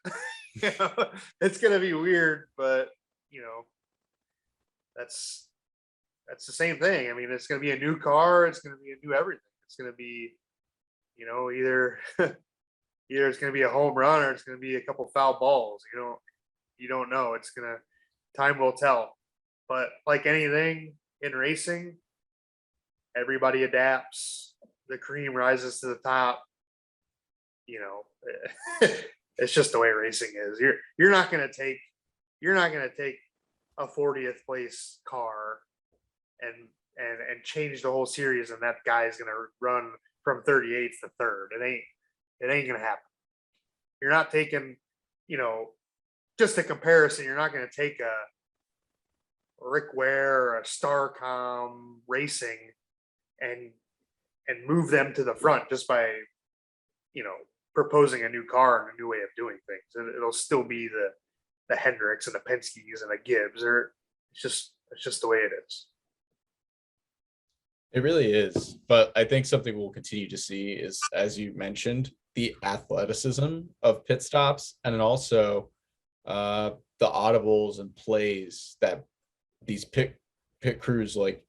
It's going to be weird, but that's the same thing. It's going to be a new car. It's going to be a new everything. It's going to be, either it's going to be a home run or it's going to be a couple foul balls. You don't know. Time will tell. But like anything in racing, everybody adapts. The cream rises to the top. It's just the way racing is. You're not going to take a 40th place car and change the whole series, and that guy is going to run from 38th to 3rd. It ain't going to happen. You're not taking, just a comparison, you're not going to take a Rick Ware or a Starcom Racing and move them to the front just by, proposing a new car and a new way of doing things. It'll still be the Hendricks and the Penske's and the Gibbs, or it's just the way it is. It really is. But I think something we'll continue to see is, as you mentioned, the athleticism of pit stops, and then also the audibles and plays that these pit crews like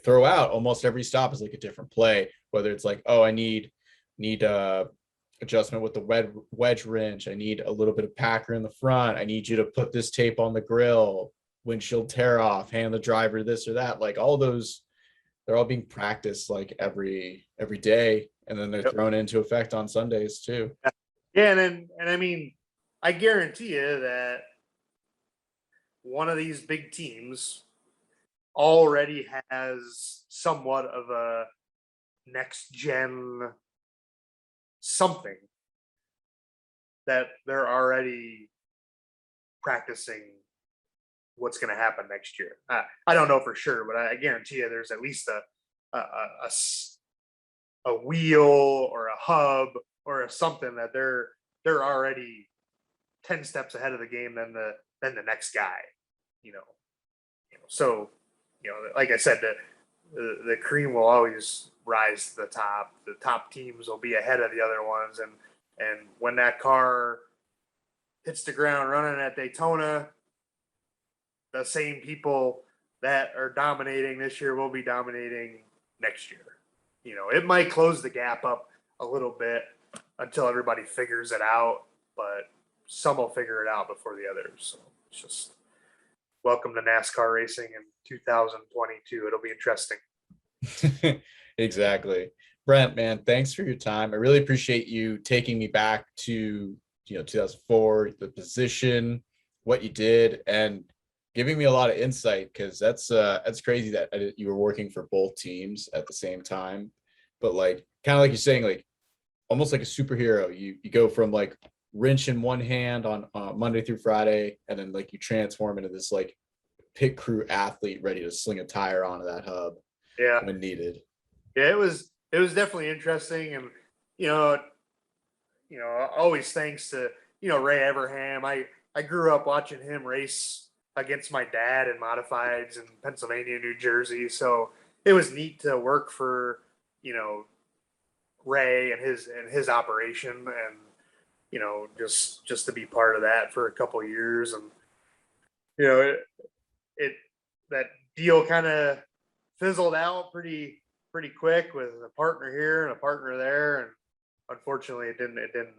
throw out. Almost every stop is like a different play, whether it's like, oh, I need adjustment with the wedge wrench, I need a little bit of packer in the front, I need you to put this tape on the grill, windshield tear off, hand the driver this or that. Like all those, they're all being practiced like every day, and then they're thrown into effect on Sundays too. Yeah, and I mean, I guarantee you that one of these big teams already has somewhat of a next gen something that they're already practicing what's going to happen next year. I don't know for sure, but I guarantee you there's at least a wheel or a hub or something that they're already 10 steps ahead of the game than the next guy, so, like I said, the cream will always rise to the top. The top teams will be ahead of the other ones. And when that car hits the ground running at Daytona, the same people that are dominating this year will be dominating next year. It might close the gap up a little bit until everybody figures it out, but some will figure it out before the others. So it's just welcome to NASCAR racing in 2022. It'll be interesting. Exactly. Brent, man, thanks for your time. I really appreciate you taking me back to 2004, the position, what you did, and giving me a lot of insight, because that's crazy that you were working for both teams at the same time. But like kind of like you're saying, like almost like a superhero. You go from like wrench in one hand on Monday through Friday, and then like you transform into this like pit crew athlete ready to sling a tire onto that hub when needed. Yeah, it was definitely interesting, and always thanks to Ray Everham. I grew up watching him race against my dad in modifieds in Pennsylvania, New Jersey, so it was neat to work for Ray and his operation, and just to be part of that for a couple of years. And that deal kind of fizzled out pretty quick with a partner here and a partner there, and unfortunately it didn't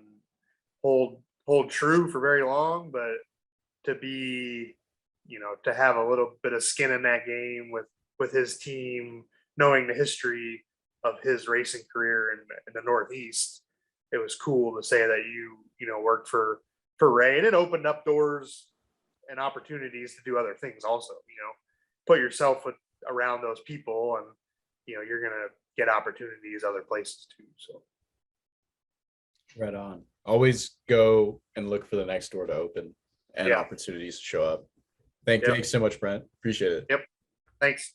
hold true for very long. But to be to have a little bit of skin in that game with his team, knowing the history of his racing career in the Northeast, it was cool to say that you worked for Ray, and it opened up doors and opportunities to do other things also. Put yourself around those people, and you're gonna get opportunities other places too. So right on. Always go and look for the next door to open and opportunities to show up. Thanks so much, Brent. Appreciate it. Yep. Thanks.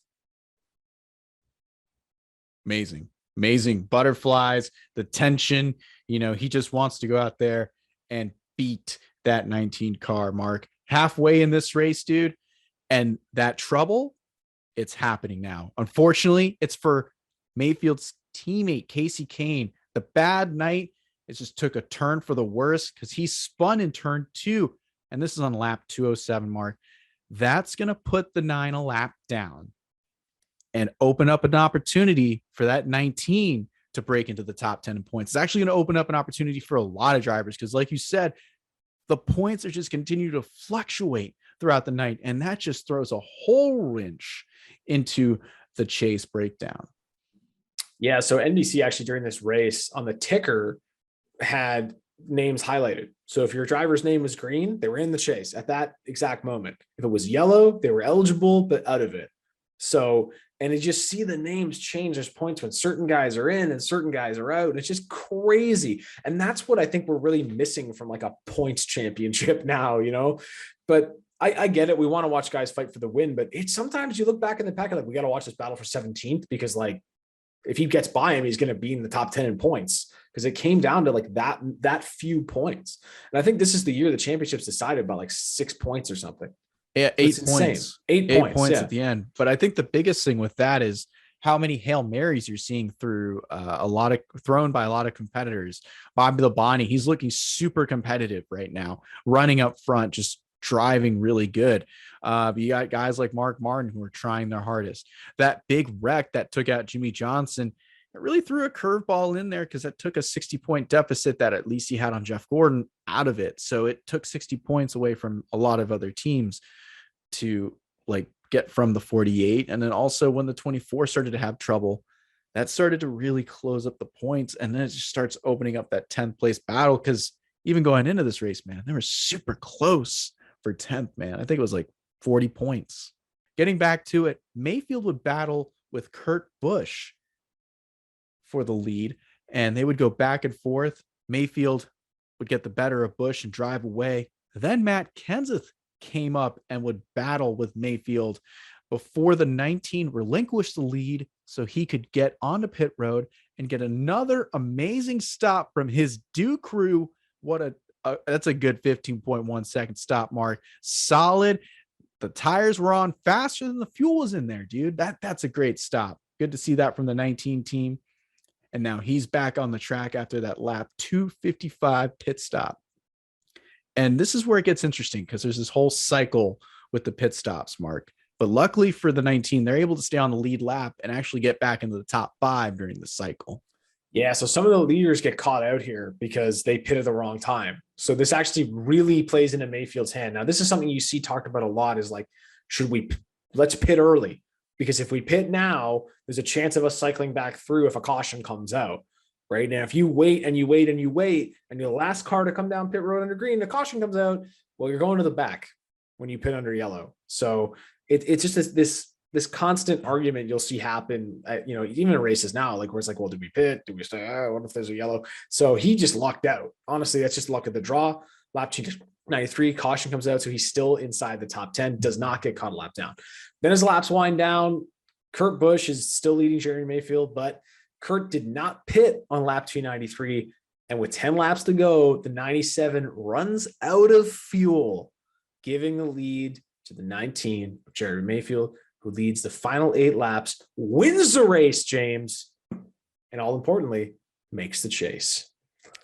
Amazing butterflies, the tension. He just wants to go out there and beat that 19 car mark halfway in this race, dude. And that trouble, it's happening now. Unfortunately, it's for Mayfield's teammate, Casey Kane. The bad night, it just took a turn for the worse because he spun in turn 2. And this is on lap 207 mark. That's going to put the 9 a lap down and open up an opportunity for that 19 to break into the top 10 in points. It's actually going to open up an opportunity for a lot of drivers because, like you said, the points are just continue to fluctuate throughout the night, and that just throws a whole wrench into the chase breakdown. Yeah, so NBC actually during this race on the ticker had names highlighted. So if your driver's name was green, they were in the chase at that exact moment. If it was yellow, they were eligible but out of it. So, and you just see the names change. There's points when certain guys are in and certain guys are out. And it's just crazy. And that's what I think we're really missing from like a points championship now, but I get it. We want to watch guys fight for the win, but it's sometimes you look back in the pack and like, we got to watch this battle for 17th because like, if he gets by him, he's going to be in the top 10 in points because it came down to like that few points. And I think this is the year the championship's decided by like 6 points or something. Yeah, 8 points. 8 points at the end. But I think the biggest thing with that is how many Hail Marys you're seeing through thrown by a lot of competitors. Bobby Labonte, he's looking super competitive right now, running up front, just driving really good. You got guys like Mark Martin who are trying their hardest. That big wreck that took out Jimmy Johnson, it really threw a curveball in there because it took a 60-point deficit that at least he had on Jeff Gordon out of it. So it took 60 points away from a lot of other teams to like get from the 48. And then also when the 24 started to have trouble, that started to really close up the points. And then it just starts opening up that 10th place battle. Cause even going into this race, man, they were super close for 10th, man. I think it was like 40 points. Getting back to it, Mayfield would battle with Kurt Busch for the lead, and they would go back and forth. Mayfield would get the better of Busch and drive away. Then Matt Kenseth came up and would battle with Mayfield before the 19 relinquished the lead so he could get onto pit road and get another amazing stop from his Duke crew. That's a good 15.1 second stop, Mark. Solid. The tires were on faster than the fuel was in there, dude. That's a great stop. Good to see that from the 19 team. And now he's back on the track after that lap 255 pit stop. And this is where it gets interesting because there's this whole cycle with the pit stops, Mark. But luckily for the 19, they're able to stay on the lead lap and actually get back into the top 5 during the cycle. Yeah, so some of the leaders get caught out here because they pitted the wrong time. So this actually really plays into Mayfield's hand. Now, this is something you see talked about a lot is like, let's pit early? Because if we pit now, there's a chance of us cycling back through if a caution comes out, right? And if you wait and you wait and you wait, and you're the last car to come down pit road under green, the caution comes out, well, you're going to the back when you pit under yellow. So it's just this constant argument you'll see happen at, even in races now, like where it's like, well, do we pit? Do we stay? What if there's a yellow? So he just lucked out. Honestly, that's just luck of the draw. Lap change 93, caution comes out. So he's still inside the top 10, does not get caught a lap down. Then as laps wind down, Kurt Busch is still leading Jeremy Mayfield, but Kurt did not pit on lap 293. And with 10 laps to go, the 97 runs out of fuel, giving the lead to the 19 of Jeremy Mayfield, who leads the final 8 laps, wins the race, James, and all importantly, makes the chase.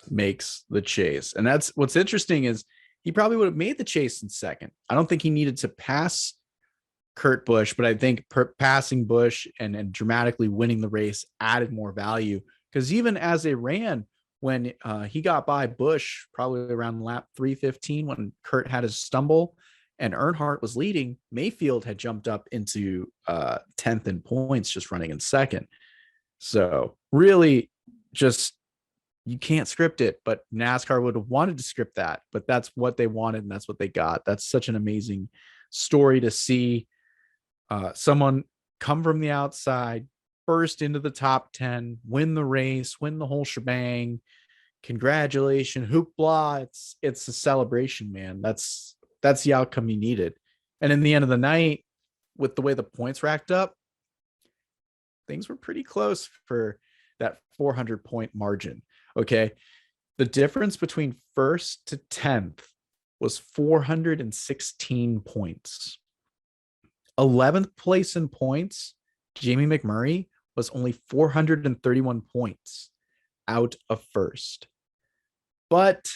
And that's what's interesting is he probably would have made the chase in second. I don't think he needed to pass Kurt Busch, but I think passing Busch and dramatically winning the race added more value because even as they ran, when he got by Busch, probably around lap 315, when Kurt had his stumble, and Earnhardt was leading, Mayfield had jumped up into 10th in points, just running in second. So really just, you can't script it, but NASCAR would have wanted to script that, but that's what they wanted. And that's what they got. That's such an amazing story to see someone come from the outside, burst into the top 10, win the race, win the whole shebang. Congratulations. Hoopla. It's a celebration, man. That's the outcome you needed. And in the end of the night, with the way the points racked up, things were pretty close for that 400-point margin. Okay. The difference between first to 10th was 416 points. 11th place in points, Jamie McMurray was only 431 points out of first. But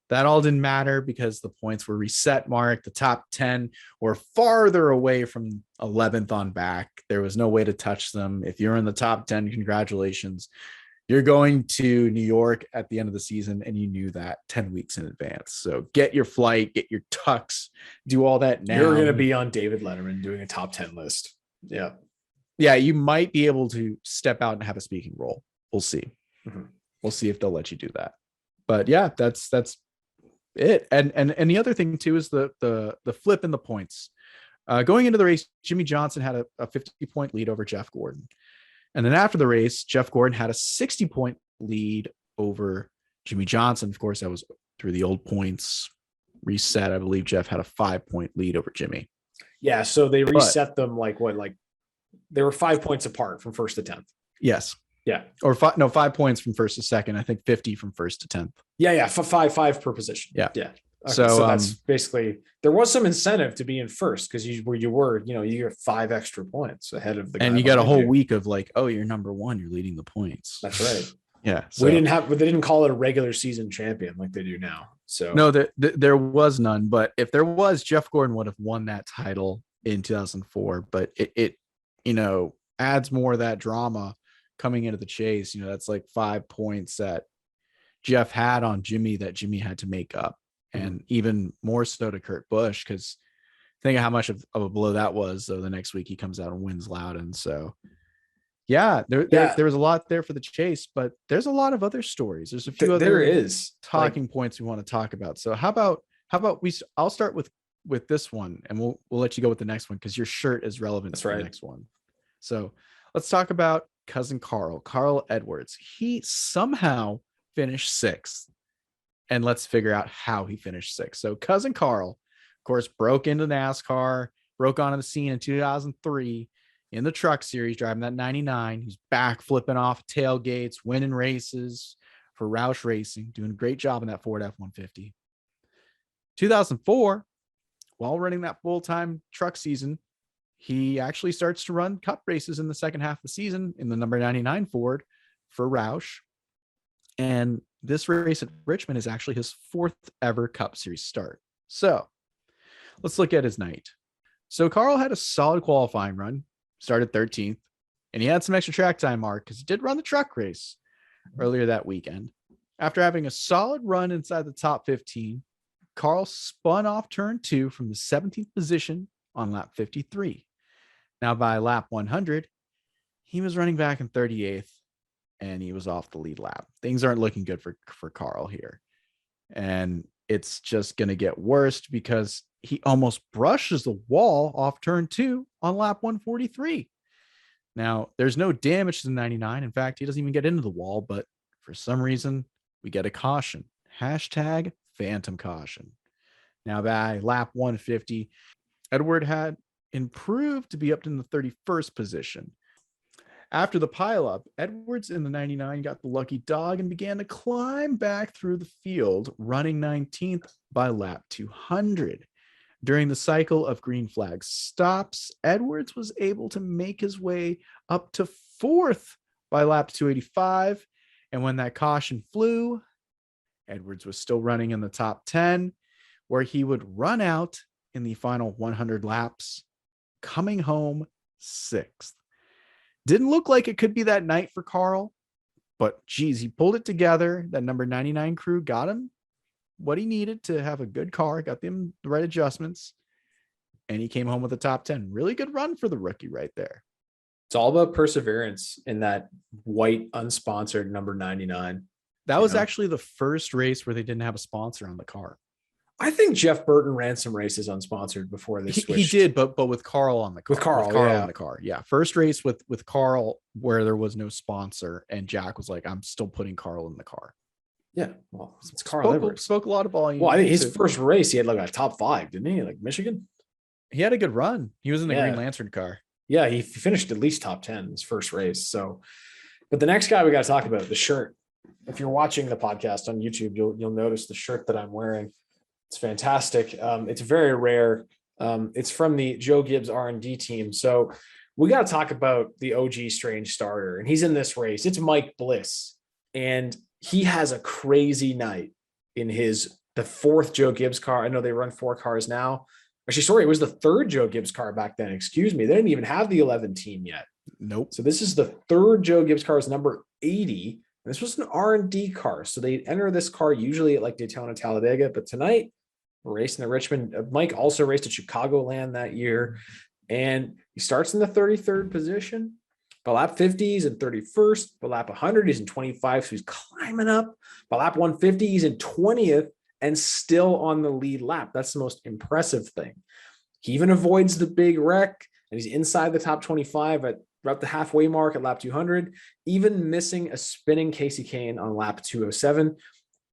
that all didn't matter because the points were reset, Mark. The top 10 were farther away from 11th on back. There was no way to touch them. If you're in the top 10, congratulations. You're going to New York at the end of the season, and you knew that 10 weeks in advance. So get your flight, get your tux, do all that now. You're going to be on David Letterman doing a top 10 list. Yeah. Yeah, you might be able to step out and have a speaking role. We'll see. Mm-hmm. We'll see if they'll let you do that. But yeah, that's it. And the other thing too is the flip in the points. Going into the race, Jimmy Johnson had a 50-point lead over Jeff Gordon. And then after the race, Jeff Gordon had a 60-point lead over Jimmy Johnson. Of course, that was through the old points reset. I believe Jeff had a 5-point lead over Jimmy. Yeah, so they reset them like they were 5 points apart from first to 10th. Yes. Yeah. Or 5 points from first to second. I think 50 from first to 10th. Yeah. Five per position. Yeah. Yeah. Okay, so that's basically, there was some incentive to be in first because you get 5 extra points ahead of the guy. And you got a whole week of like, oh, you're number one, you're leading the points. That's right. Yeah. So. They didn't call it a regular season champion like they do now. So no, there was none. But if there was, Jeff Gordon would have won that title in 2004. But it adds more of that drama coming into the chase. That's like 5 points that Jeff had on Jimmy that Jimmy had to make up. And even more so to Kurt Busch, because think of how much of a blow that was. So the next week he comes out and wins Loudon. So there was a lot there for the chase, but there's a lot of other stories. There's a few other talking points we want to talk about. So how about I'll start with this one, and we'll let you go with the next one because your shirt is relevant to the next one. So let's talk about cousin Carl Edwards. He somehow finished 6th. And let's figure out how he finished 6th. So cousin Carl, of course, broke into NASCAR, broke onto the scene in 2003 in the truck series, driving that 99. He's back flipping off tailgates, winning races for Roush Racing, doing a great job in that Ford F-150. 2004, while running that full-time truck season, he actually starts to run cup races in the second half of the season in the number 99 Ford for Roush. And this race at Richmond is actually his 4th ever Cup Series start. So let's look at his night. So Carl had a solid qualifying run, started 13th, and he had some extra track time mark because he did run the truck race earlier that weekend. After having a solid run inside the top 15, Carl spun off turn 2 from the 17th position on lap 53. Now by lap 100, he was running back in 38th. And he was off the lead lap. Things aren't looking good for Carl here. And it's just going to get worse because he almost brushes the wall off turn 2 on lap 143. Now, there's no damage to the 99. In fact, he doesn't even get into the wall, but for some reason, we get a caution. Hashtag phantom caution. Now, by lap 150, Edward had improved to be up in the 31st position. After the pileup, Edwards in the 99 got the lucky dog and began to climb back through the field, running 19th by lap 200. During the cycle of green flag stops, Edwards was able to make his way up to 4th by lap 285. And when that caution flew, Edwards was still running in the top 10, where he would run out in the final 100 laps, coming home 6th. Didn't look like it could be that night for Carl, but geez, he pulled it together. That number 99 crew got him what he needed to have a good car, got them the right adjustments, and he came home with a top 10. Really good run for the rookie right there. It's all about perseverance in that white unsponsored number 99. That was actually the first race where they didn't have a sponsor on the car. I think Jeff Burton ran some races unsponsored before they switched. He did, but with Carl on the car. With Carl on the car. Yeah. First race with Carl where there was no sponsor, and Jack was like, I'm still putting Carl in the car. Yeah. Well, it's Carl Edwards. Spoke a lot of volume. Well, I think his first race, he had like a top 5, didn't he? Like Michigan? He had a good run. He was in the Green Lantern car. Yeah, he finished at least top 10 his first race. So, but the next guy we got to talk about, the shirt. If you're watching the podcast on YouTube, you'll notice the shirt that I'm wearing. It's fantastic. It's very rare. It's from the Joe Gibbs R&D team. So we got to talk about the OG Strange starter, and he's in this race. It's Mike Bliss, and he has a crazy night in the 4th Joe Gibbs car. I know they run 4 cars now. Actually, sorry, it was the 3rd Joe Gibbs car back then. Excuse me. They didn't even have the 11 team yet. Nope. So this is the 3rd Joe Gibbs car, is number 80. And this was an R&D car. So they enter this car usually at like Daytona, Talladega, but tonight we're racing at Richmond. Mike also raced at Chicagoland that year, and he starts in the 33rd position. By lap 50, he's in 31st. By lap 100, he's in 25. So he's climbing up. By lap 150, he's in 20th and still on the lead lap. That's the most impressive thing. He even avoids the big wreck, and he's inside the top 25 at about the halfway mark at lap 200, even missing a spinning Casey Kane on lap 207.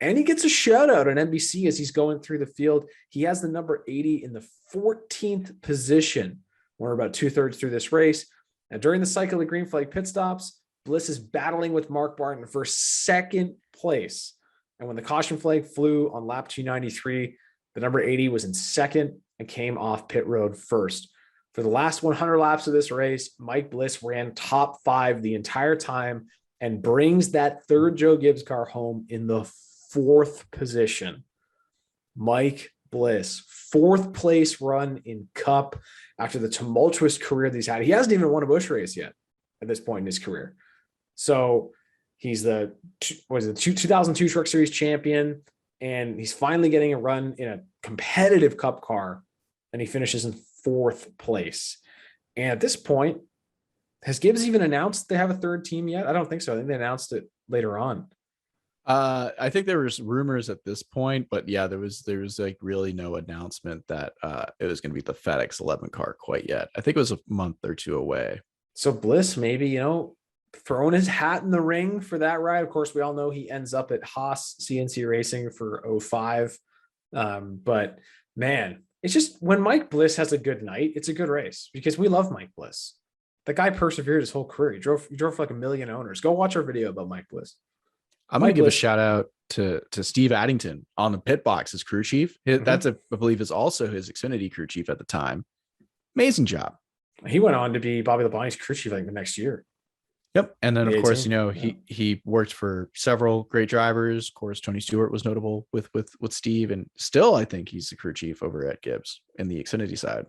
And he gets a shout out on NBC as he's going through the field. He has the number 80 in the 14th position. We're about 2/3 through this race. And during the cycle of green flag pit stops, Bliss is battling with Mark Barton for second place. And when the caution flag flew on lap 293, the number 80 was in second and came off pit road first. For the last 100 laps of this race, Mike Bliss ran top 5 the entire time and brings that third Joe Gibbs car home in the 4th position. Mike Bliss, 4th place run in Cup after the tumultuous career that he's had. He hasn't even won a Busch race yet at this point in his career. So he's the 2002 Truck Series champion, and he's finally getting a run in a competitive Cup car, and he finishes in 4th place. And at this point, has Gibbs even announced they have a third team yet? I don't think so. I think they announced it later on. I think there was rumors at this point, but yeah, there was like really no announcement that it was going to be the FedEx 11 car quite yet. I think it was a month or two away. So Bliss maybe, throwing his hat in the ring for that ride. Of course, we all know he ends up at Haas CNC Racing for 05. But man, it's just when Mike Bliss has a good night, it's a good race because we love Mike Bliss. The guy persevered his whole career. He drove for like 1 million owners. Go watch our video about Mike Bliss. I'm going to give a shout out to Steve Addington on the pit box as crew chief. That's I believe is also his Xfinity crew chief at the time. Amazing job. He went on to be Bobby Labonte's crew chief like the next year. Yep. And then of course, he worked for several great drivers. Of course, Tony Stewart was notable with Steve, and still I think he's the crew chief over at Gibbs in the Xfinity side.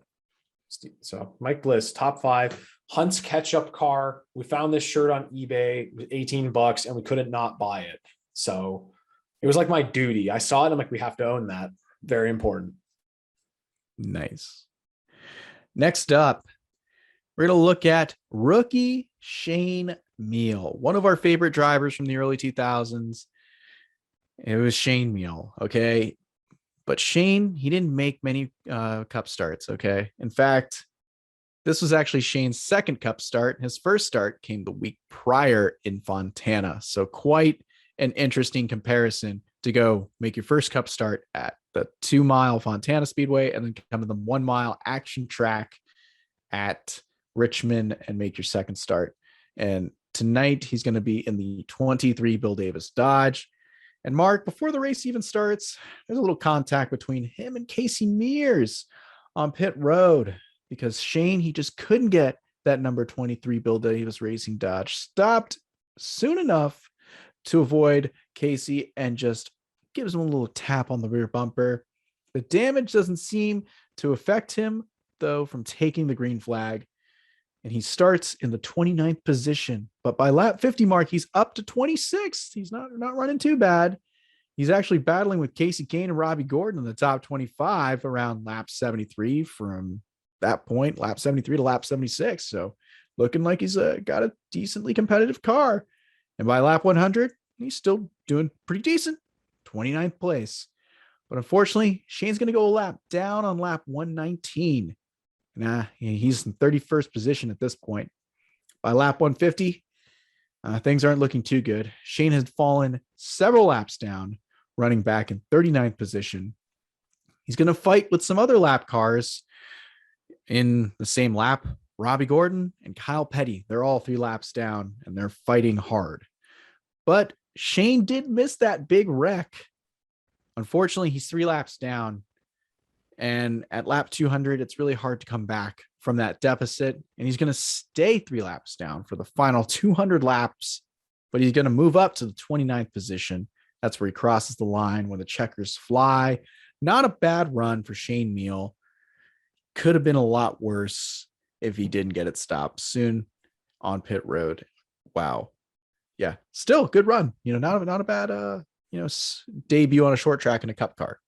So Mike Bliss, top 5. Hunt's catch-up car. We found this shirt on eBay. It was $18 and we couldn't not buy it. So it was like my duty. I saw it. I'm like, we have to own that. Very important. Nice. Next up, we're going to look at rookie Shane Meal, one of our favorite drivers from the early 2000s. It was Shane Meal. Okay. But Shane, he didn't make many Cup starts. Okay. In fact, this was actually Shane's second Cup start. His first start came the week prior in Fontana. So quite an interesting comparison to go make your first Cup start at the 2-mile Fontana Speedway and then come to the 1-mile action track at Richmond and make your second start. And tonight he's going to be in the 23 Bill Davis Dodge. And Mark, before the race even starts, there's a little contact between him and Casey Mears on pit road, because Shane, he just couldn't get that number 23 Bill Davis Racing Dodge stopped soon enough to avoid Casey and just gives him a little tap on the rear bumper. The damage doesn't seem to affect him, though, from taking the green flag. And he starts in the 29th position. But by lap 50 mark, he's up to 26. He's not running too bad. He's actually battling with Casey Kane and Robbie Gordon in the top 25 around lap 73 from that point, lap 73 to lap 76. So looking like he's got a decently competitive car. And by lap 100, he's still doing pretty decent, 29th place. But unfortunately, Shane's going to go a lap down on lap 119. He's in 31st position at this point. By lap 150, things aren't looking too good. Shane has fallen several laps down, running back in 39th position. He's going to fight with some other lap cars in the same lap. Robbie Gordon and Kyle Petty, they're all 3 laps down and they're fighting hard. But Shane did miss that big wreck. Unfortunately, he's 3 laps down. And at lap 200, it's really hard to come back from that deficit. And he's going to stay 3 laps down for the final 200 laps. But he's going to move up to the 29th position. That's where he crosses the line when the checkers fly. Not a bad run for Shane Meal. Could have been a lot worse if he didn't get it stopped soon on pit road. Wow. Yeah, still good run. Not a bad debut on a short track in a Cup car.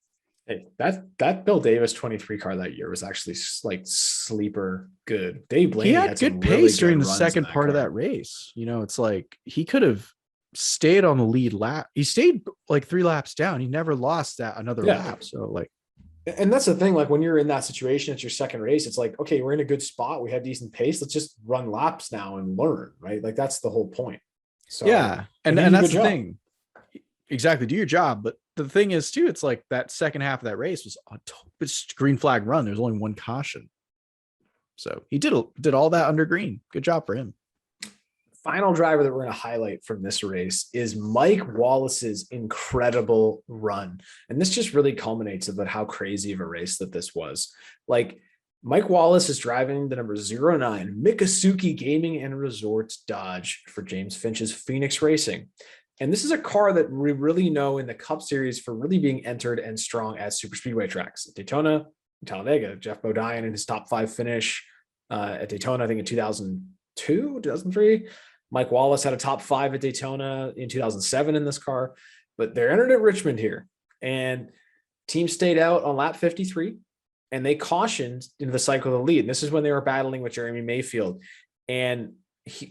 Hey, that Bill Davis 23 car that year was actually like sleeper good. Dave Blaney had good pace during the second part of that race. It's like he could have stayed on the lead lap. He stayed like 3 laps down. He never lost that another lap. So like And that's the thing, like when you're in that situation, it's your second race. It's like, okay, we're in a good spot. We have decent pace. Let's just run laps now and learn, right? Like that's the whole point. So yeah. And you did a that's good the job. thing. Exactly. Do your job. But the thing is too, it's like that second half of that race was a green flag run. There's only one caution. So he did all that under green. Good job for him. Final driver that we're going to highlight from this race is Mike Wallace's incredible run. And this just really culminates about how crazy of a race that this was. Like Mike Wallace is driving the number 09 Miccosukee Gaming and Resorts Dodge for James Finch's Phoenix Racing. And this is a car that we really know in the Cup Series for really being entered and strong at super speedway tracks. At Daytona, Talladega, Jeff Bodine in his top 5 finish at Daytona, I think in 2002, 2003. Mike Wallace had a top 5 at Daytona in 2007 in this car, but they're entered at Richmond here. And team stayed out on lap 53 and they cautioned into the cycle of the lead. And this is when they were battling with Jeremy Mayfield. And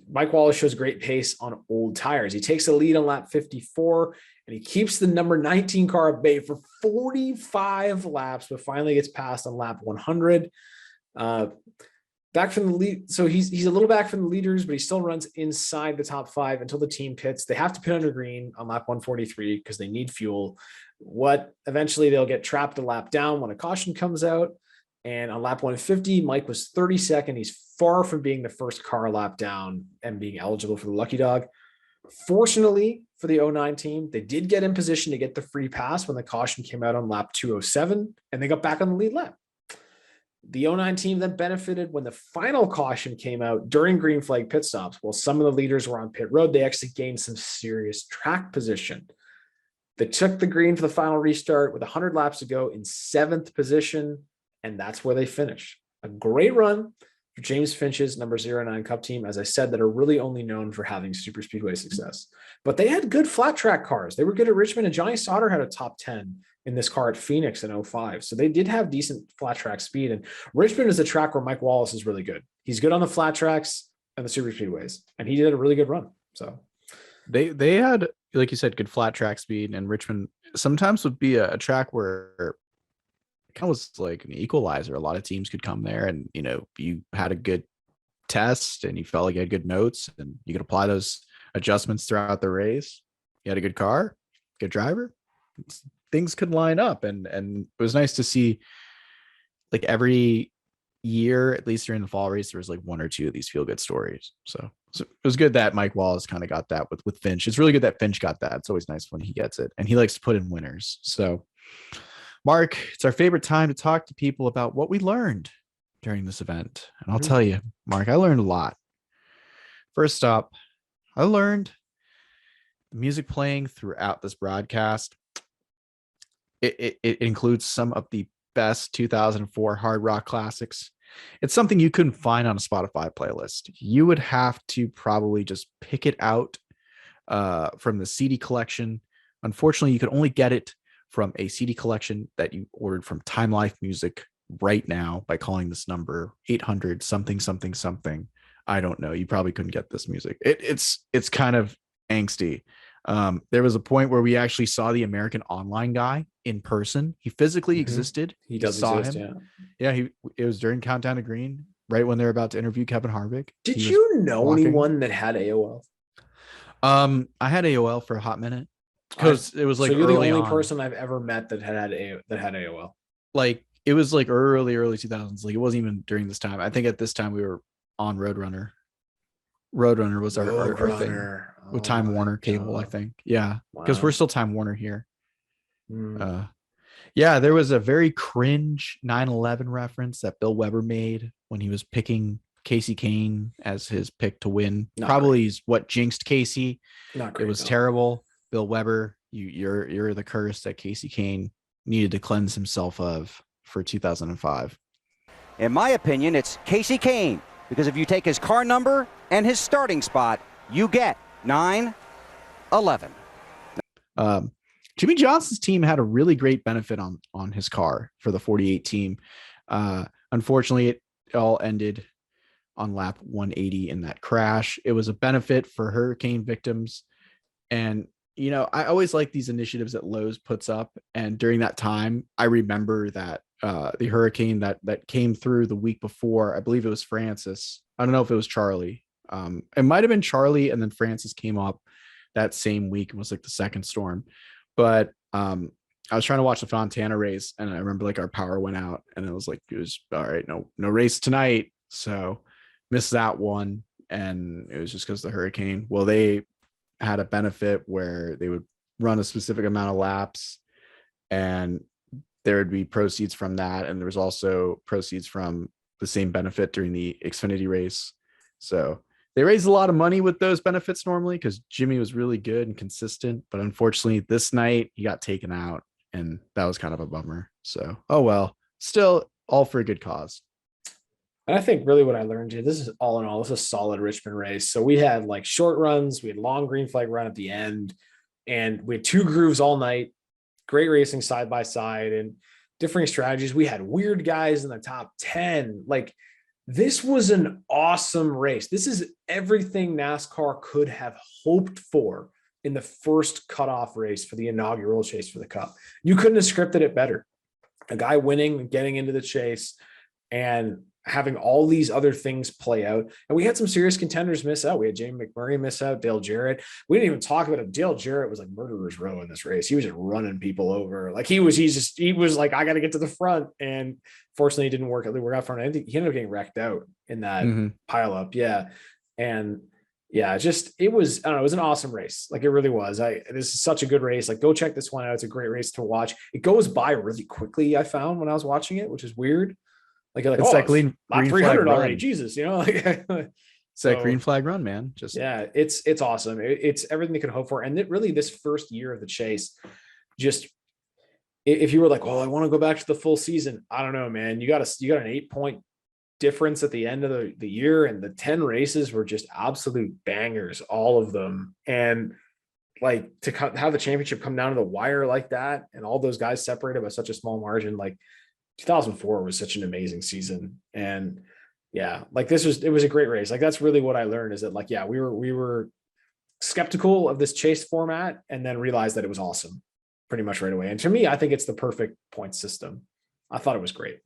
Mike Wallace shows great pace on old tires. He takes the lead on lap 54 and he keeps the number 19 car at bay for 45 laps, but finally gets passed on lap 100. Back from the lead. So he's a little back from the leaders, but he still runs inside the top 5 until the team pits. They have to pit under green on lap 143 because they need fuel. Eventually they'll get trapped a lap down when a caution comes out. And on lap 150, Mike was 32nd. He's far from being the first car lap down and being eligible for the lucky dog. Fortunately for the 09 team, they did get in position to get the free pass when the caution came out on lap 207, and they got back on the lead lap. The 09 team then benefited when the final caution came out during green flag pit stops. While some of the leaders were on pit road, they actually gained some serious track position. They took the green for the final restart with 100 laps to go in 7th position, and that's where they finished. A great run for James Finch's number 09 Cup team, as I said, that are really only known for having super speedway success. But they had good flat track cars. They were good at Richmond, and Johnny Sauter had a top 10 in this car at Phoenix in 05. So they did have decent flat track speed. And Richmond is a track where Mike Wallace is really good. He's good on the flat tracks and the super speedways, and he did a really good run. So they had, like you said, good flat track speed, and Richmond sometimes would be a track where it kind of was like an equalizer. A lot of teams could come there and, you had a good test and you felt like you had good notes and you could apply those adjustments throughout the race. You had a good car, good driver. Things could line up, and it was nice to see, like, every year, at least during the fall race, there was like 1 or 2 of these feel good stories. So it was good that Mike Wallace kind of got that with Finch. It's really good that Finch got that. It's always nice when he gets it, and he likes to put in winners. So Mark, it's our favorite time to talk to people about what we learned during this event. And I'll tell you, Mark, I learned a lot. First up, I learned the music playing throughout this broadcast. It includes some of the best 2004 hard rock classics. It's something you couldn't find on a Spotify playlist. You would have to probably just pick it out from the CD collection. Unfortunately, you could only get it from a CD collection that you ordered from Time Life Music right now by calling this number 800 something something something. I don't know. You probably couldn't get this music. It's kind of angsty. There was a point where we actually saw the American Online guy in person. He physically existed. He does saw exist, him. Yeah. It was during Countdown to Green, right when they were about to interview Kevin Harvick. Did you know anyone that had AOL? I had AOL for a hot minute because it was like, so you're the only person I've ever met that had AOL. Like, it was like early 2000s. Like, it wasn't even during this time. I think at this time we were on Roadrunner. Roadrunner was our thing with Time Warner cable, I think. Yeah, because we're still Time Warner here. Yeah, there was a very cringe 9/11 reference that Bill Weber made when he was picking Casey Kane as his pick to win. Probably is what jinxed Casey. Not great. It was terrible. Bill Weber, you're the curse that Casey Kane needed to cleanse himself of for 2005. In my opinion, it's Casey Kane, because if you take his car number and his starting spot, you get 9/11. Jimmy Johnson's team had a really great benefit on his car for the 48 team. Unfortunately, it all ended on lap 180 in that crash. It was a benefit for hurricane victims, and I always like these initiatives that Lowe's puts up. And during that time, I remember that the hurricane that came through the week before, I believe it was Francis. I don't know if it was Charlie. It might have been Charlie, and then Francis came up that same week and was like the second storm. But I was trying to watch the Fontana race, and I remember like our power went out, and it was all right, no race tonight. So missed that one, and it was just because of the hurricane. Well, they had a benefit where they would run a specific amount of laps, and there would be proceeds from that, and there was also proceeds from the same benefit during the Xfinity race. So they raised a lot of money with those benefits normally because Jimmy was really good and consistent, but unfortunately this night he got taken out, and that was kind of a bummer. So, oh well, still all for a good cause. And I think really what I learned here, this is all in all, this is a solid Richmond race. So we had like short runs, we had long green flag run at the end, and we had 2 grooves all night. Great racing side by side and differing strategies. We had weird guys in the top 10. Like, this was an awesome race. This is everything NASCAR could have hoped for in the first cutoff race for the inaugural chase for the Cup. You couldn't have scripted it better. A guy winning, getting into the chase, and having all these other things play out. And we had some serious contenders miss out. We had Jamie McMurray miss out, Dale Jarrett. We didn't even talk about it. Dale Jarrett was like murderer's row in this race. He was just running people over. Like he was like, I got to get to the front. And fortunately it didn't work. We got front. I think he ended up getting wrecked out in that pile up. Yeah. And yeah, it was an awesome race. Like it really was. This is such a good race. Like go check this one out. It's a great race to watch. It goes by really quickly. I found when I was watching it, which is weird. Like it's like green 300 already. Run. Jesus, like it's that green flag run, man. Just it's awesome. It's everything they could hope for. And really this first year of the chase, just if you were like, oh, I want to go back to the full season, I don't know, man. You got an 8-point difference at the end of the year, and the 10 races were just absolute bangers, all of them. And like to have the championship come down to the wire like that, and all those guys separated by such a small margin, like 2004 was such an amazing season. And yeah, like it was a great race. Like that's really what I learned, is that like, yeah, we were skeptical of this chase format and then realized that it was awesome pretty much right away. And to me, I think it's the perfect point system. I thought it was great.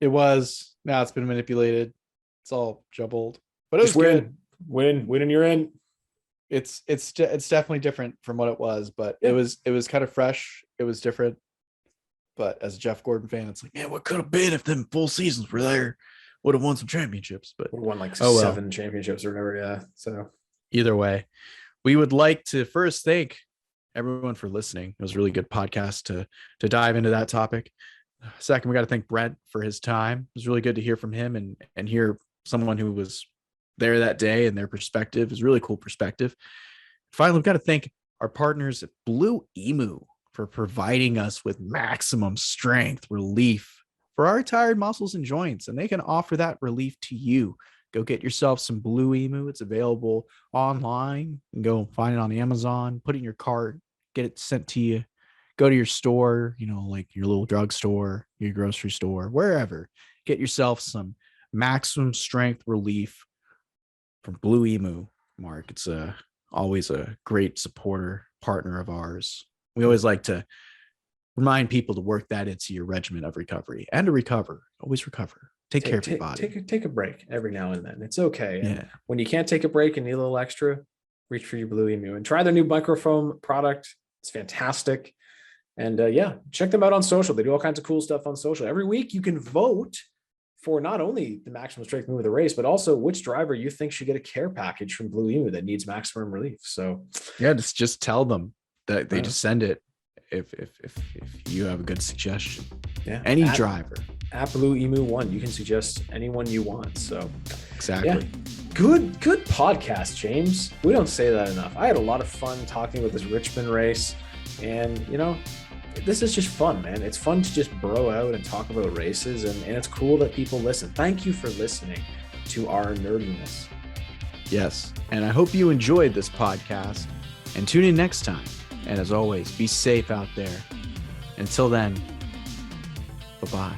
It was. Now it's been manipulated. It's all jumbled, but it was good. Win and you're in. It's definitely different from what it was, but it was kind of fresh. It was different. But as a Jeff Gordon fan, it's like, man, what could have been if them full seasons were there? Would have won some championships, but would have won like 7 championships or whatever. Yeah. So either way, we would like to first thank everyone for listening. It was a really good podcast to dive into that topic. Second, we got to thank Brent for his time. It was really good to hear from him and hear someone who was there that day and their perspective. It was a really cool perspective. Finally, we've got to thank our partners at Blue Emu for providing us with maximum strength relief for our tired muscles and joints, and they can offer that relief to you. Go get yourself some Blue Emu. It's available online. You can go find it on Amazon, put it in your cart, get it sent to you. Go to your store, like your little drugstore, your grocery store, wherever. Get yourself some maximum strength relief from Blue Emu. Mark, it's always a great partner of ours. We always like to remind people to work that into your regimen of recovery and to recover. Always recover. Take care of your body. Take a break every now and then. It's okay. Yeah. And when you can't take a break and need a little extra, reach for your Blue Emu and try their new microfoam product. It's fantastic. And check them out on social. They do all kinds of cool stuff on social. Every week you can vote for not only the maximum strength move of the race, but also which driver you think should get a care package from Blue Emu that needs maximum relief. So yeah, just tell them that they just send it if you have a good suggestion. Yeah. Any driver. At Blue Emu 1, you can suggest anyone you want. So exactly. Yeah. Good podcast, James. We don't say that enough. I had a lot of fun talking about this Richmond race, and this is just fun, man. It's fun to just bro out and talk about races, and it's cool that people listen. Thank you for listening to our nerdiness. Yes, and I hope you enjoyed this podcast, and tune in next time. And as always, be safe out there. Until then, bye-bye.